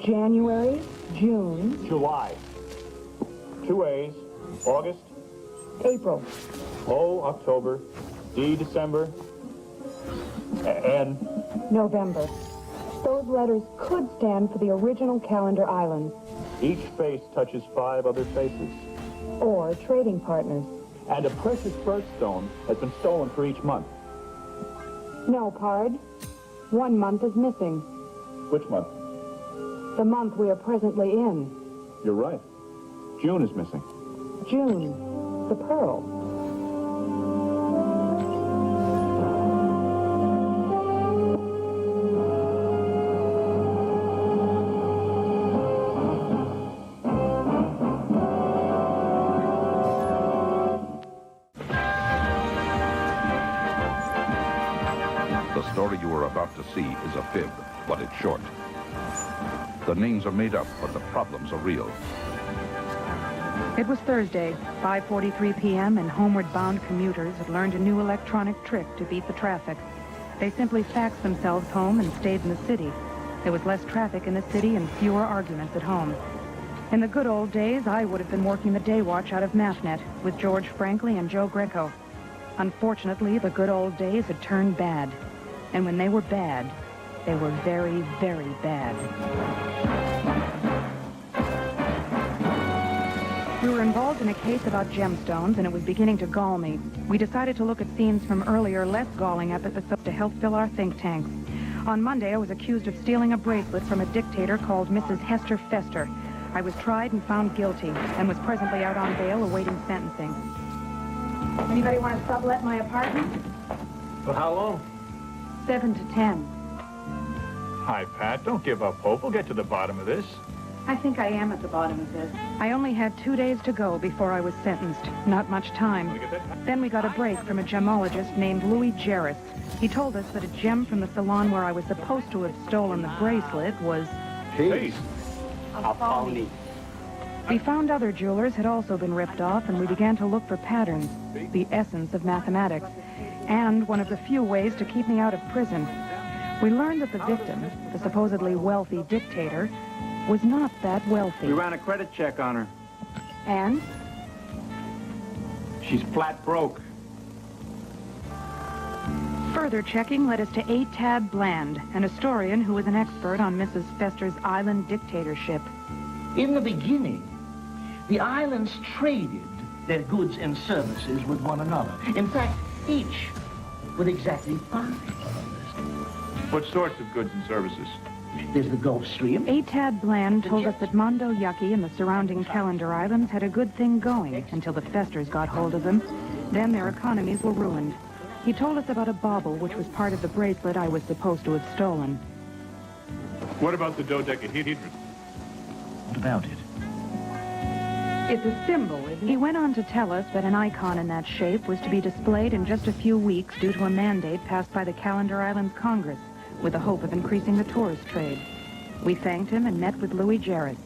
January, June, July. 2 A's. August. April. O, October. D, December. N. November. Those letters could stand for the original calendar islands. Each face touches 5 other faces. Or trading partners. And a precious birthstone has been stolen for each month. No, Pard. 1 month is missing. Which month? The month we are presently in. You're right. June is missing. June. The pearl. The story you are about to see is a fib, but it's short. The names are made up, but the problems are real. It was Thursday, 5:43 p.m., and homeward-bound commuters had learned a new electronic trick to beat the traffic. They simply faxed themselves home and stayed in the city. There was less traffic in the city and fewer arguments at home. In the good old days, I would have been working the day watch out of MathNet with George Franklin and Joe Greco. Unfortunately, the good old days had turned bad. And when they were bad, they were very, very bad. We were involved in a case about gemstones, and it was beginning to gall me. We decided to look at scenes from earlier, less galling episodes to help fill our think tanks. On Monday, I was accused of stealing a bracelet from a dictator called Mrs. Hester Fester. I was tried and found guilty, and was presently out on bail awaiting sentencing. Anybody want to sublet my apartment? For how long? 7 to 10. Hi, Pat. Don't give up hope. We'll get to the bottom of this. I think I am at the bottom of this. I only had 2 days to go before I was sentenced. Not much time. Then we got a break from a gemologist named Louis Jarris. He told us that a gem from the salon where I was supposed to have stolen the bracelet was... Hey. A phony. We found other jewelers had also been ripped off, and we began to look for patterns, the essence of mathematics, and one of the few ways to keep me out of prison. We learned that the victim, the supposedly wealthy dictator, was not that wealthy. We ran a credit check on her. And? She's flat broke. Further checking led us to A. Tad Bland, an historian who was an expert on Mrs. Fester's island dictatorship. In the beginning, the islands traded their goods and services with one another. In fact, each with exactly 5. What sorts of goods and services? There's the Gulf Stream. A. Tad Bland told us that Mondo Yucky and the surrounding Calendar Islands had a good thing going until the Festers got hold of them. Then their economies were ruined. He told us about a bauble which was part of the bracelet I was supposed to have stolen. What about the dodecahedron? What about it? It's a symbol, isn't it? He went on to tell us that an icon in that shape was to be displayed in just a few weeks due to a mandate passed by the Calendar Islands Congress, with the hope of increasing the tourist trade. We thanked him and met with Louis Jarris.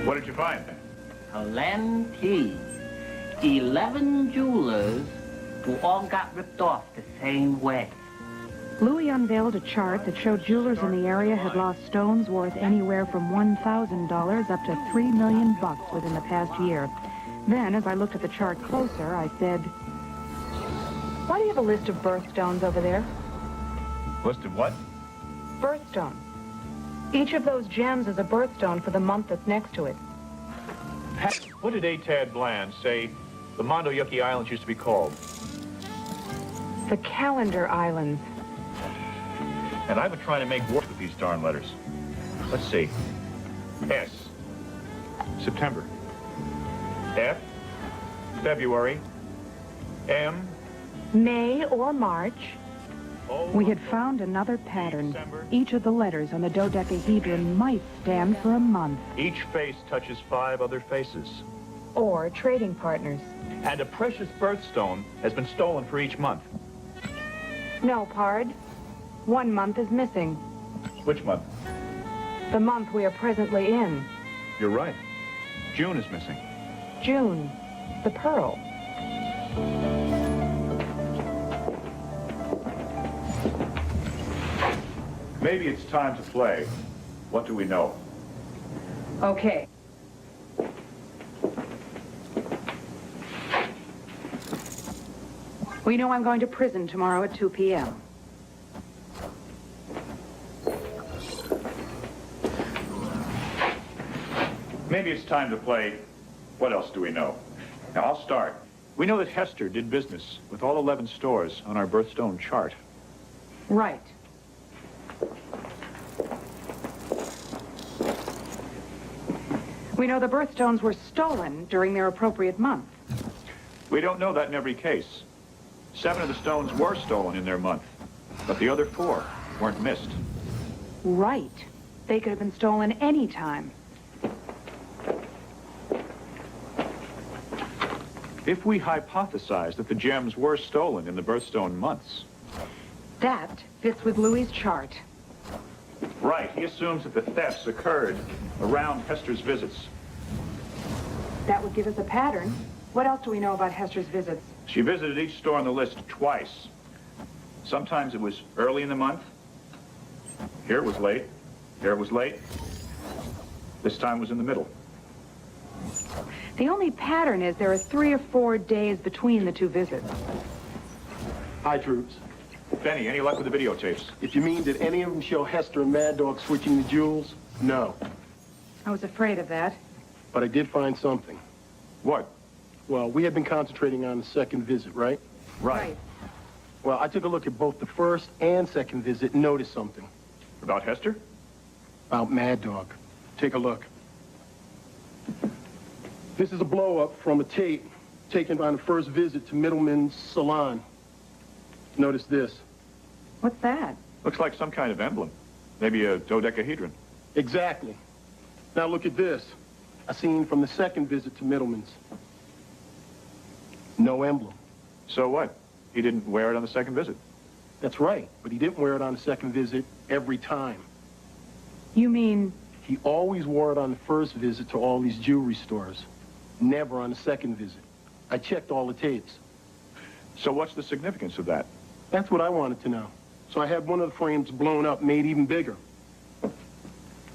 What did you find? Plenty. 11 jewelers who all got ripped off the same way. Louis unveiled a chart that showed jewelers in the area had lost stones worth anywhere from $1,000 up to $3 million within the past year. Then, as I looked at the chart closer, I said, "Why do you have a list of birthstones over there?" List of what? Birthstones. Each of those gems is a birthstone for the month that's next to it. Pat, what did A. Tad Bland say the Mondo Yucky Islands used to be called? The Calendar Islands. And I've been trying to make work with these darn letters. Let's see. S. September. F. February. M. May or March. We had found another pattern. Each of the letters on the dodecahedron might stand for a month. Each face touches 5 other faces. Or trading partners. And a precious birthstone has been stolen for each month. No, Pard. 1 month is missing. Which month? The month we are presently in. You're right. June is missing. June. The pearl. Maybe it's time to play. What do we know? Okay. We know I'm going to prison tomorrow at 2 p.m. Maybe it's time to play. What else do we know? Now, I'll start. We know that Hester did business with all 11 stores on our birthstone chart. Right. We know the birthstones were stolen during their appropriate month. We don't know that in every case. 7 of the stones were stolen in their month, but the other 4 weren't missed. Right. They could have been stolen any time. If we hypothesize that the gems were stolen in the birthstone months. That fits with Louis's chart. Right. He assumes that the thefts occurred around Hester's visits. That would give us a pattern. What else do we know about Hester's visits? She visited each store on the list twice. Sometimes it was early in the month. Here it was late. Here it was late. This time was in the middle. The only pattern is there are 3 or 4 days between the 2 visits. Hi, troops. Benny, any luck with the videotapes? If you mean, did any of them show Hester and Mad Dog switching the jewels? No. I was afraid of that. But I did find something. What? Well, we had been concentrating on the second visit, right? Right. Well, I took a look at both the first and second visit and noticed something. About Hester? About Mad Dog. Take a look. This is a blow-up from a tape taken on the first visit to Middleman's salon. Notice this. What's that? Looks like some kind of emblem. Maybe a dodecahedron. Exactly. Now look at this. A scene from the second visit to Middleman's. No emblem. So what? He didn't wear it on the second visit. That's right, but he didn't wear it on the second visit every time. You mean? He always wore it on the first visit to all these jewelry stores. Never on the second visit. I checked all the tapes. So what's the significance of that? That's what I wanted to know. So I had one of the frames blown up, made even bigger.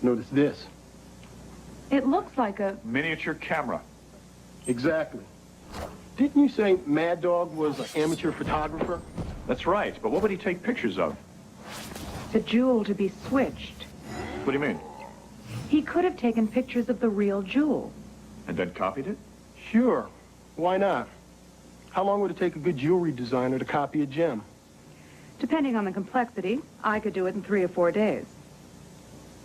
Notice this. It looks like a... miniature camera. Exactly. Didn't you say Mad Dog was an amateur photographer? That's right, but what would he take pictures of? The jewel to be switched. What do you mean? He could have taken pictures of the real jewel. And then copied it? Sure. Why not? How long would it take a good jewelry designer to copy a gem? Depending on the complexity, I could do it in 3 or 4 days.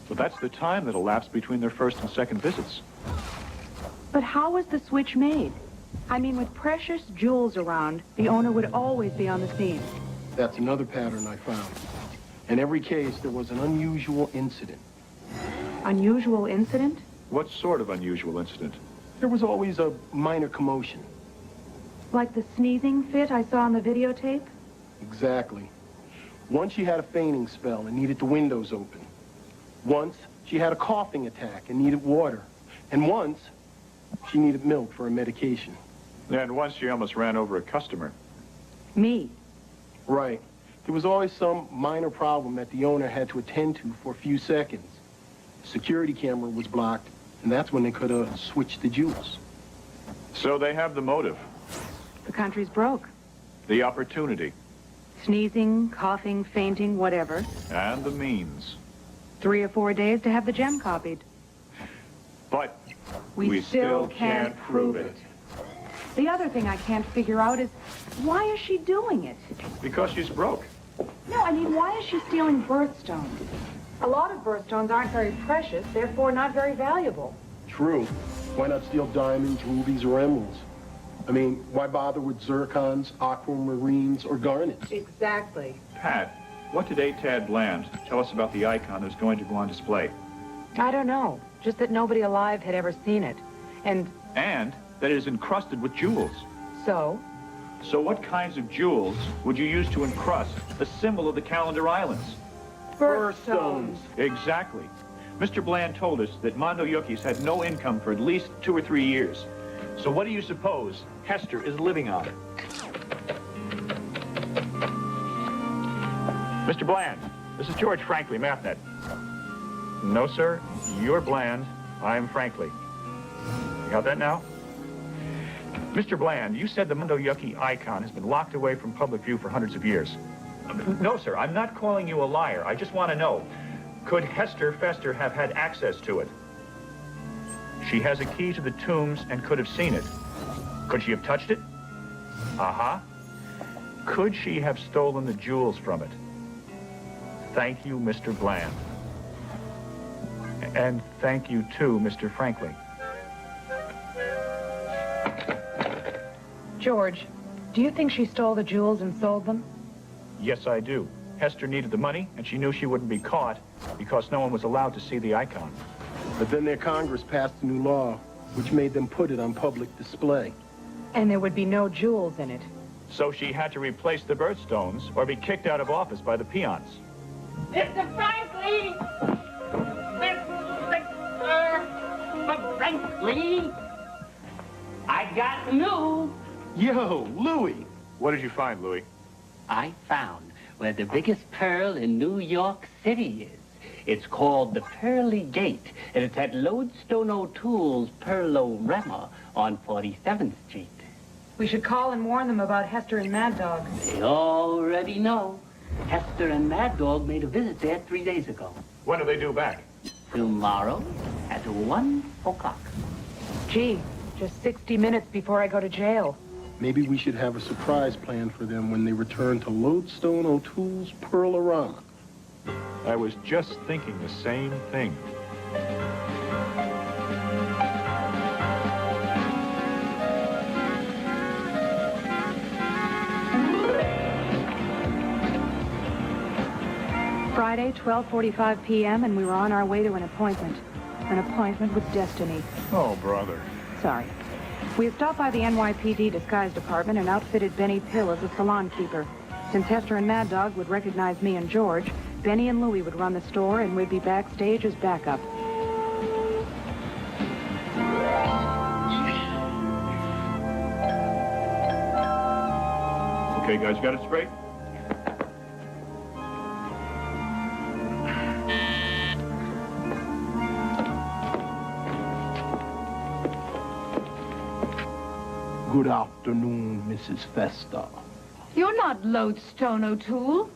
But that's the time that elapsed between their first and second visits. But how was the switch made? I mean, with precious jewels around, the owner would always be on the scene. That's another pattern I found. In every case, there was an unusual incident. Unusual incident? What sort of unusual incident? There was always a minor commotion. Like the sneezing fit I saw on the videotape? Exactly. Once she had a fainting spell and needed the windows open. Once, she had a coughing attack and needed water. And once, she needed milk for her medication. And once she almost ran over a customer. Me? Right. There was always some minor problem that the owner had to attend to for a few seconds. The security camera was blocked, and that's when they could have switched the jewels. So they have the motive. The country's broke. The opportunity. Sneezing, coughing, fainting, whatever. And the means. 3 or 4 days to have the gem copied. But we still can't prove it. The other thing I can't figure out is, why is she doing it? Because she's broke. No, I mean, why is she stealing birthstones? A lot of birthstones aren't very precious, therefore not very valuable. True. Why not steal diamonds, rubies, or emeralds? I mean, why bother with zircons, aquamarines, or garnets? Exactly. Pat, what did Tad Bland tell us about the icon that's going to go on display? I don't know. Just that nobody alive had ever seen it. And that it is encrusted with jewels. So? So what kinds of jewels would you use to encrust the symbol of the Calendar Islands? Birthstones. Exactly. Mr. Bland told us that Mondo Yuki's had no income for at least 2 or 3 years. So what do you suppose Hester is living on? Mr. Bland, this is George Franklin, MapNet. No, sir, you're Bland. I'm Franklin. You got that now? Mr. Bland, you said the Mondo Yuki icon has been locked away from public view for hundreds of years. No, sir, I'm not calling you a liar. I just want to know, could Hester Fester have had access to it? She has a key to the tombs and could have seen it. Could she have touched it? Uh-huh. Could she have stolen the jewels from it? Thank you, Mr. Bland. And thank you, too, Mr. Franklin. George, do you think she stole the jewels and sold them? Yes, I do. Hester needed the money, and she knew she wouldn't be caught because no one was allowed to see the icon. But then their Congress passed a new law, which made them put it on public display. And there would be no jewels in it. So she had to replace the birthstones or be kicked out of office by the peons. Mr. Franklin! Mr. Franklin! I got news. Yo, Louis! What did you find, Louis? I found where the biggest pearl in New York City is. It's called the Pearly Gate, and it's at Lodestone O'Toole's Pearlorama on 47th Street. We should call and warn them about Hester and Mad Dog. They already know. Hester and Mad Dog made a visit there 3 days ago. When do they due back? Tomorrow at 1 o'clock. Gee, just 60 minutes before I go to jail. Maybe we should have a surprise plan for them when they return to Lodestone O'Toole's Pearlorama. I was just thinking the same thing. Friday, 12:45 p.m., and we were on our way to an appointment. An appointment with destiny. Oh, brother. Sorry. We had stopped by the NYPD disguise department and outfitted Benny Pill as a salon keeper. Since Hester and Mad Dog would recognize me and George, Benny and Louie would run the store, and we'd be backstage as backup. Okay, guys, got it straight? Good afternoon, Mrs. Fester. You're not Lodestone O'Toole.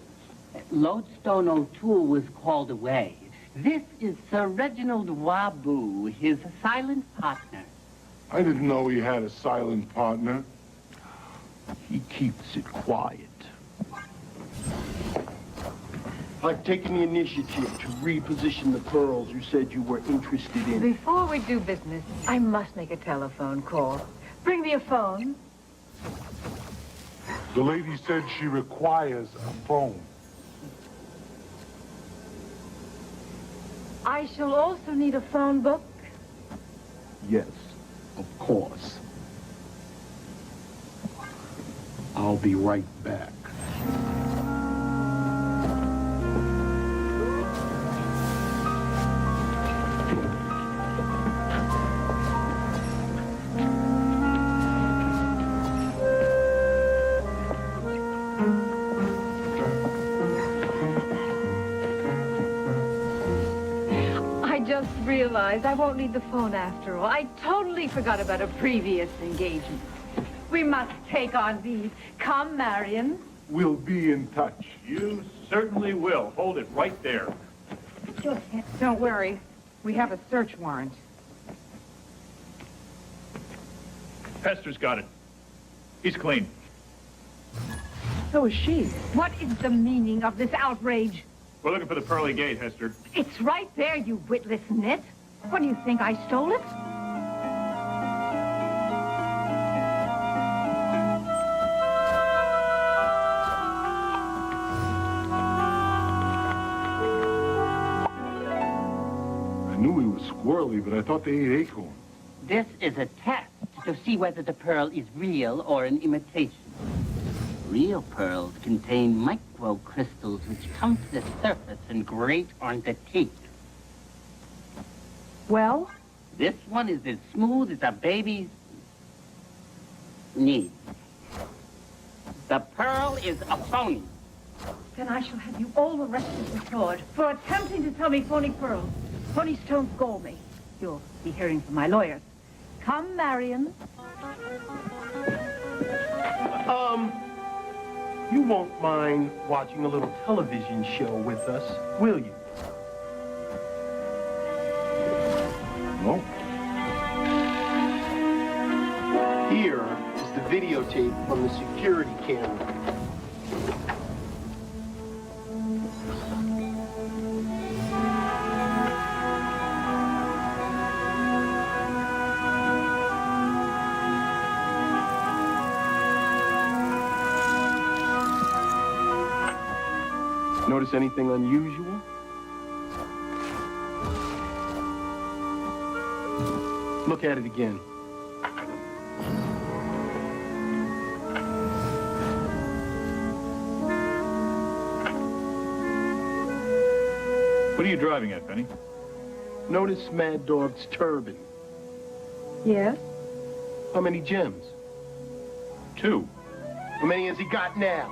Lodestone O'Toole was called away. This is Sir Reginald Wabu, his silent partner. I didn't know he had a silent partner. He keeps it quiet. I've taken the initiative to reposition the pearls you said you were interested in. Before we do business, I must make a telephone call. Bring me a phone. The lady said she requires a phone. I shall also need a phone book. Yes, of course. I'll be right back. Realized I won't need the phone after all. I totally forgot about a previous engagement. We must take on these. Come, Marion. We'll be in touch. You certainly will. Hold it right there. Don't worry. We have a search warrant. Hester's got it. He's clean. So is she. What is the meaning of this outrage? We're looking for the Pearly Gate, Hester. It's right there, you witless nit. What, do you think I stole it? I knew he was squirrely, but I thought they ate acorn. This is a test to see whether the pearl is real or an imitation. Real pearls contain microcrystals which come to the surface and grate on the teeth. Well? This one is as smooth as a baby's knee. The pearl is a phony. Then I shall have you all arrested for fraud, for attempting to sell me phony pearls. Phony stones gall me. You'll be hearing from my lawyers. Come, Marion. You won't mind watching a little television show with us, will you? No. Here is the videotape from the security camera. Notice anything unusual? Look at it again. What are you driving at, Penny? Notice Mad Dog's turban. Yes? How many gems? 2. How many has he got now?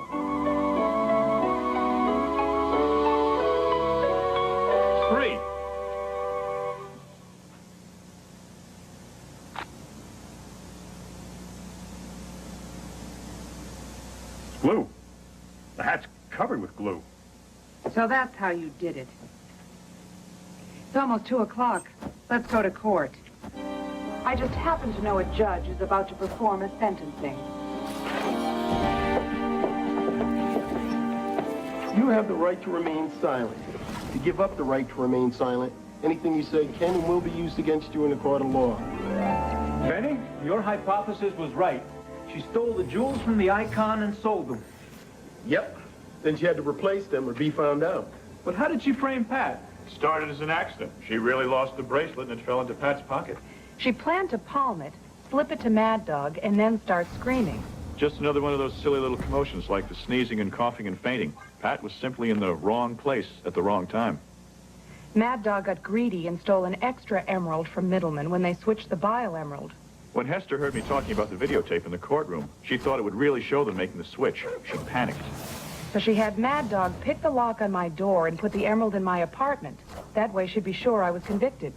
3. Glue. The hat's covered with glue. So that's how you did it. It's almost 2 o'clock. Let's go to court. I just happen to know a judge is about to perform a sentencing. You have the right to remain silent. To give up the right to remain silent, anything you say can and will be used against you in a court of law. Benny, your hypothesis was right. She stole the jewels from the icon and sold them. Yep. Then she had to replace them or be found out. But how did she frame Pat? Started as an accident. She really lost the bracelet and it fell into Pat's pocket. She planned to palm it, slip it to Mad Dog, and then start screaming. Just another one of those silly little commotions like the sneezing and coughing and fainting. Pat was simply in the wrong place at the wrong time. Mad Dog got greedy and stole an extra emerald from Middleman when they switched the bile emerald. When Hester heard me talking about the videotape in the courtroom, she thought it would really show them making the switch. She panicked. So she had Mad Dog pick the lock on my door and put the emerald in my apartment. That way she'd be sure I was convicted.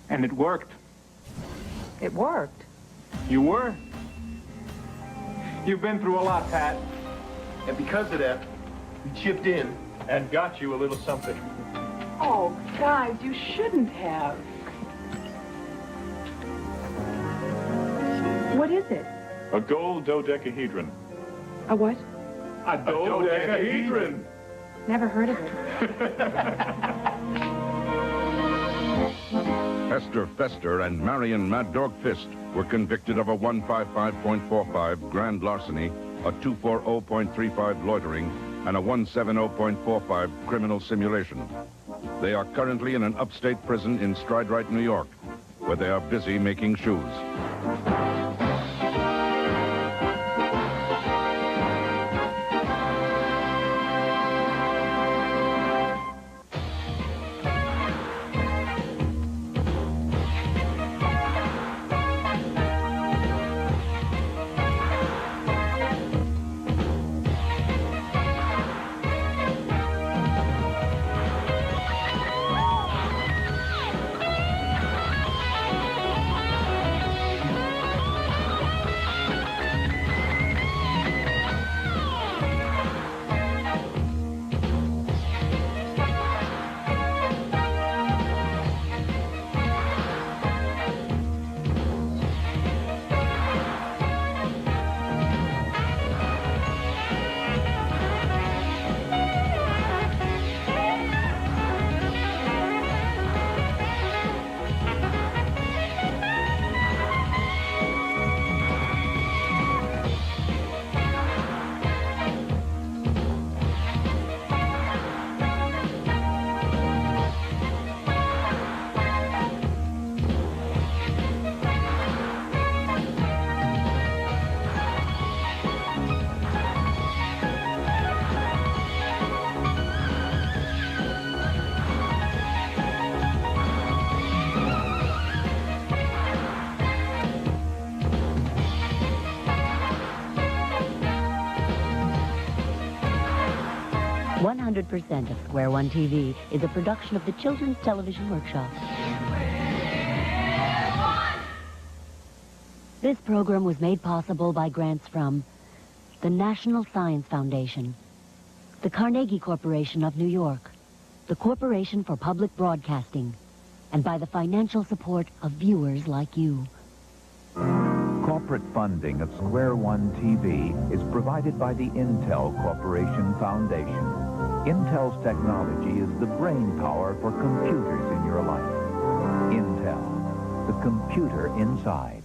And it worked. It worked. You were. You've been through a lot, Pat. And because of that, we chipped in and got you a little something. Oh, guys, you shouldn't have. What is it? A gold dodecahedron. A what? A dodecahedron. Never heard of it. Hester Fester and Marion Mad Dog Fist were convicted of a 155.45 grand larceny, a 240.35 loitering, and a 170.45 criminal simulation. They are currently in an upstate prison in Stridewright, New York, where they are busy making shoes. 100% of Square One TV is a production of the Children's Television Workshop. This program was made possible by grants from the National Science Foundation, the Carnegie Corporation of New York, the Corporation for Public Broadcasting, and by the financial support of viewers like you. Corporate funding of Square One TV is provided by the Intel Corporation Foundation. Intel's technology is the brain power for computers in your life. Intel, the computer inside.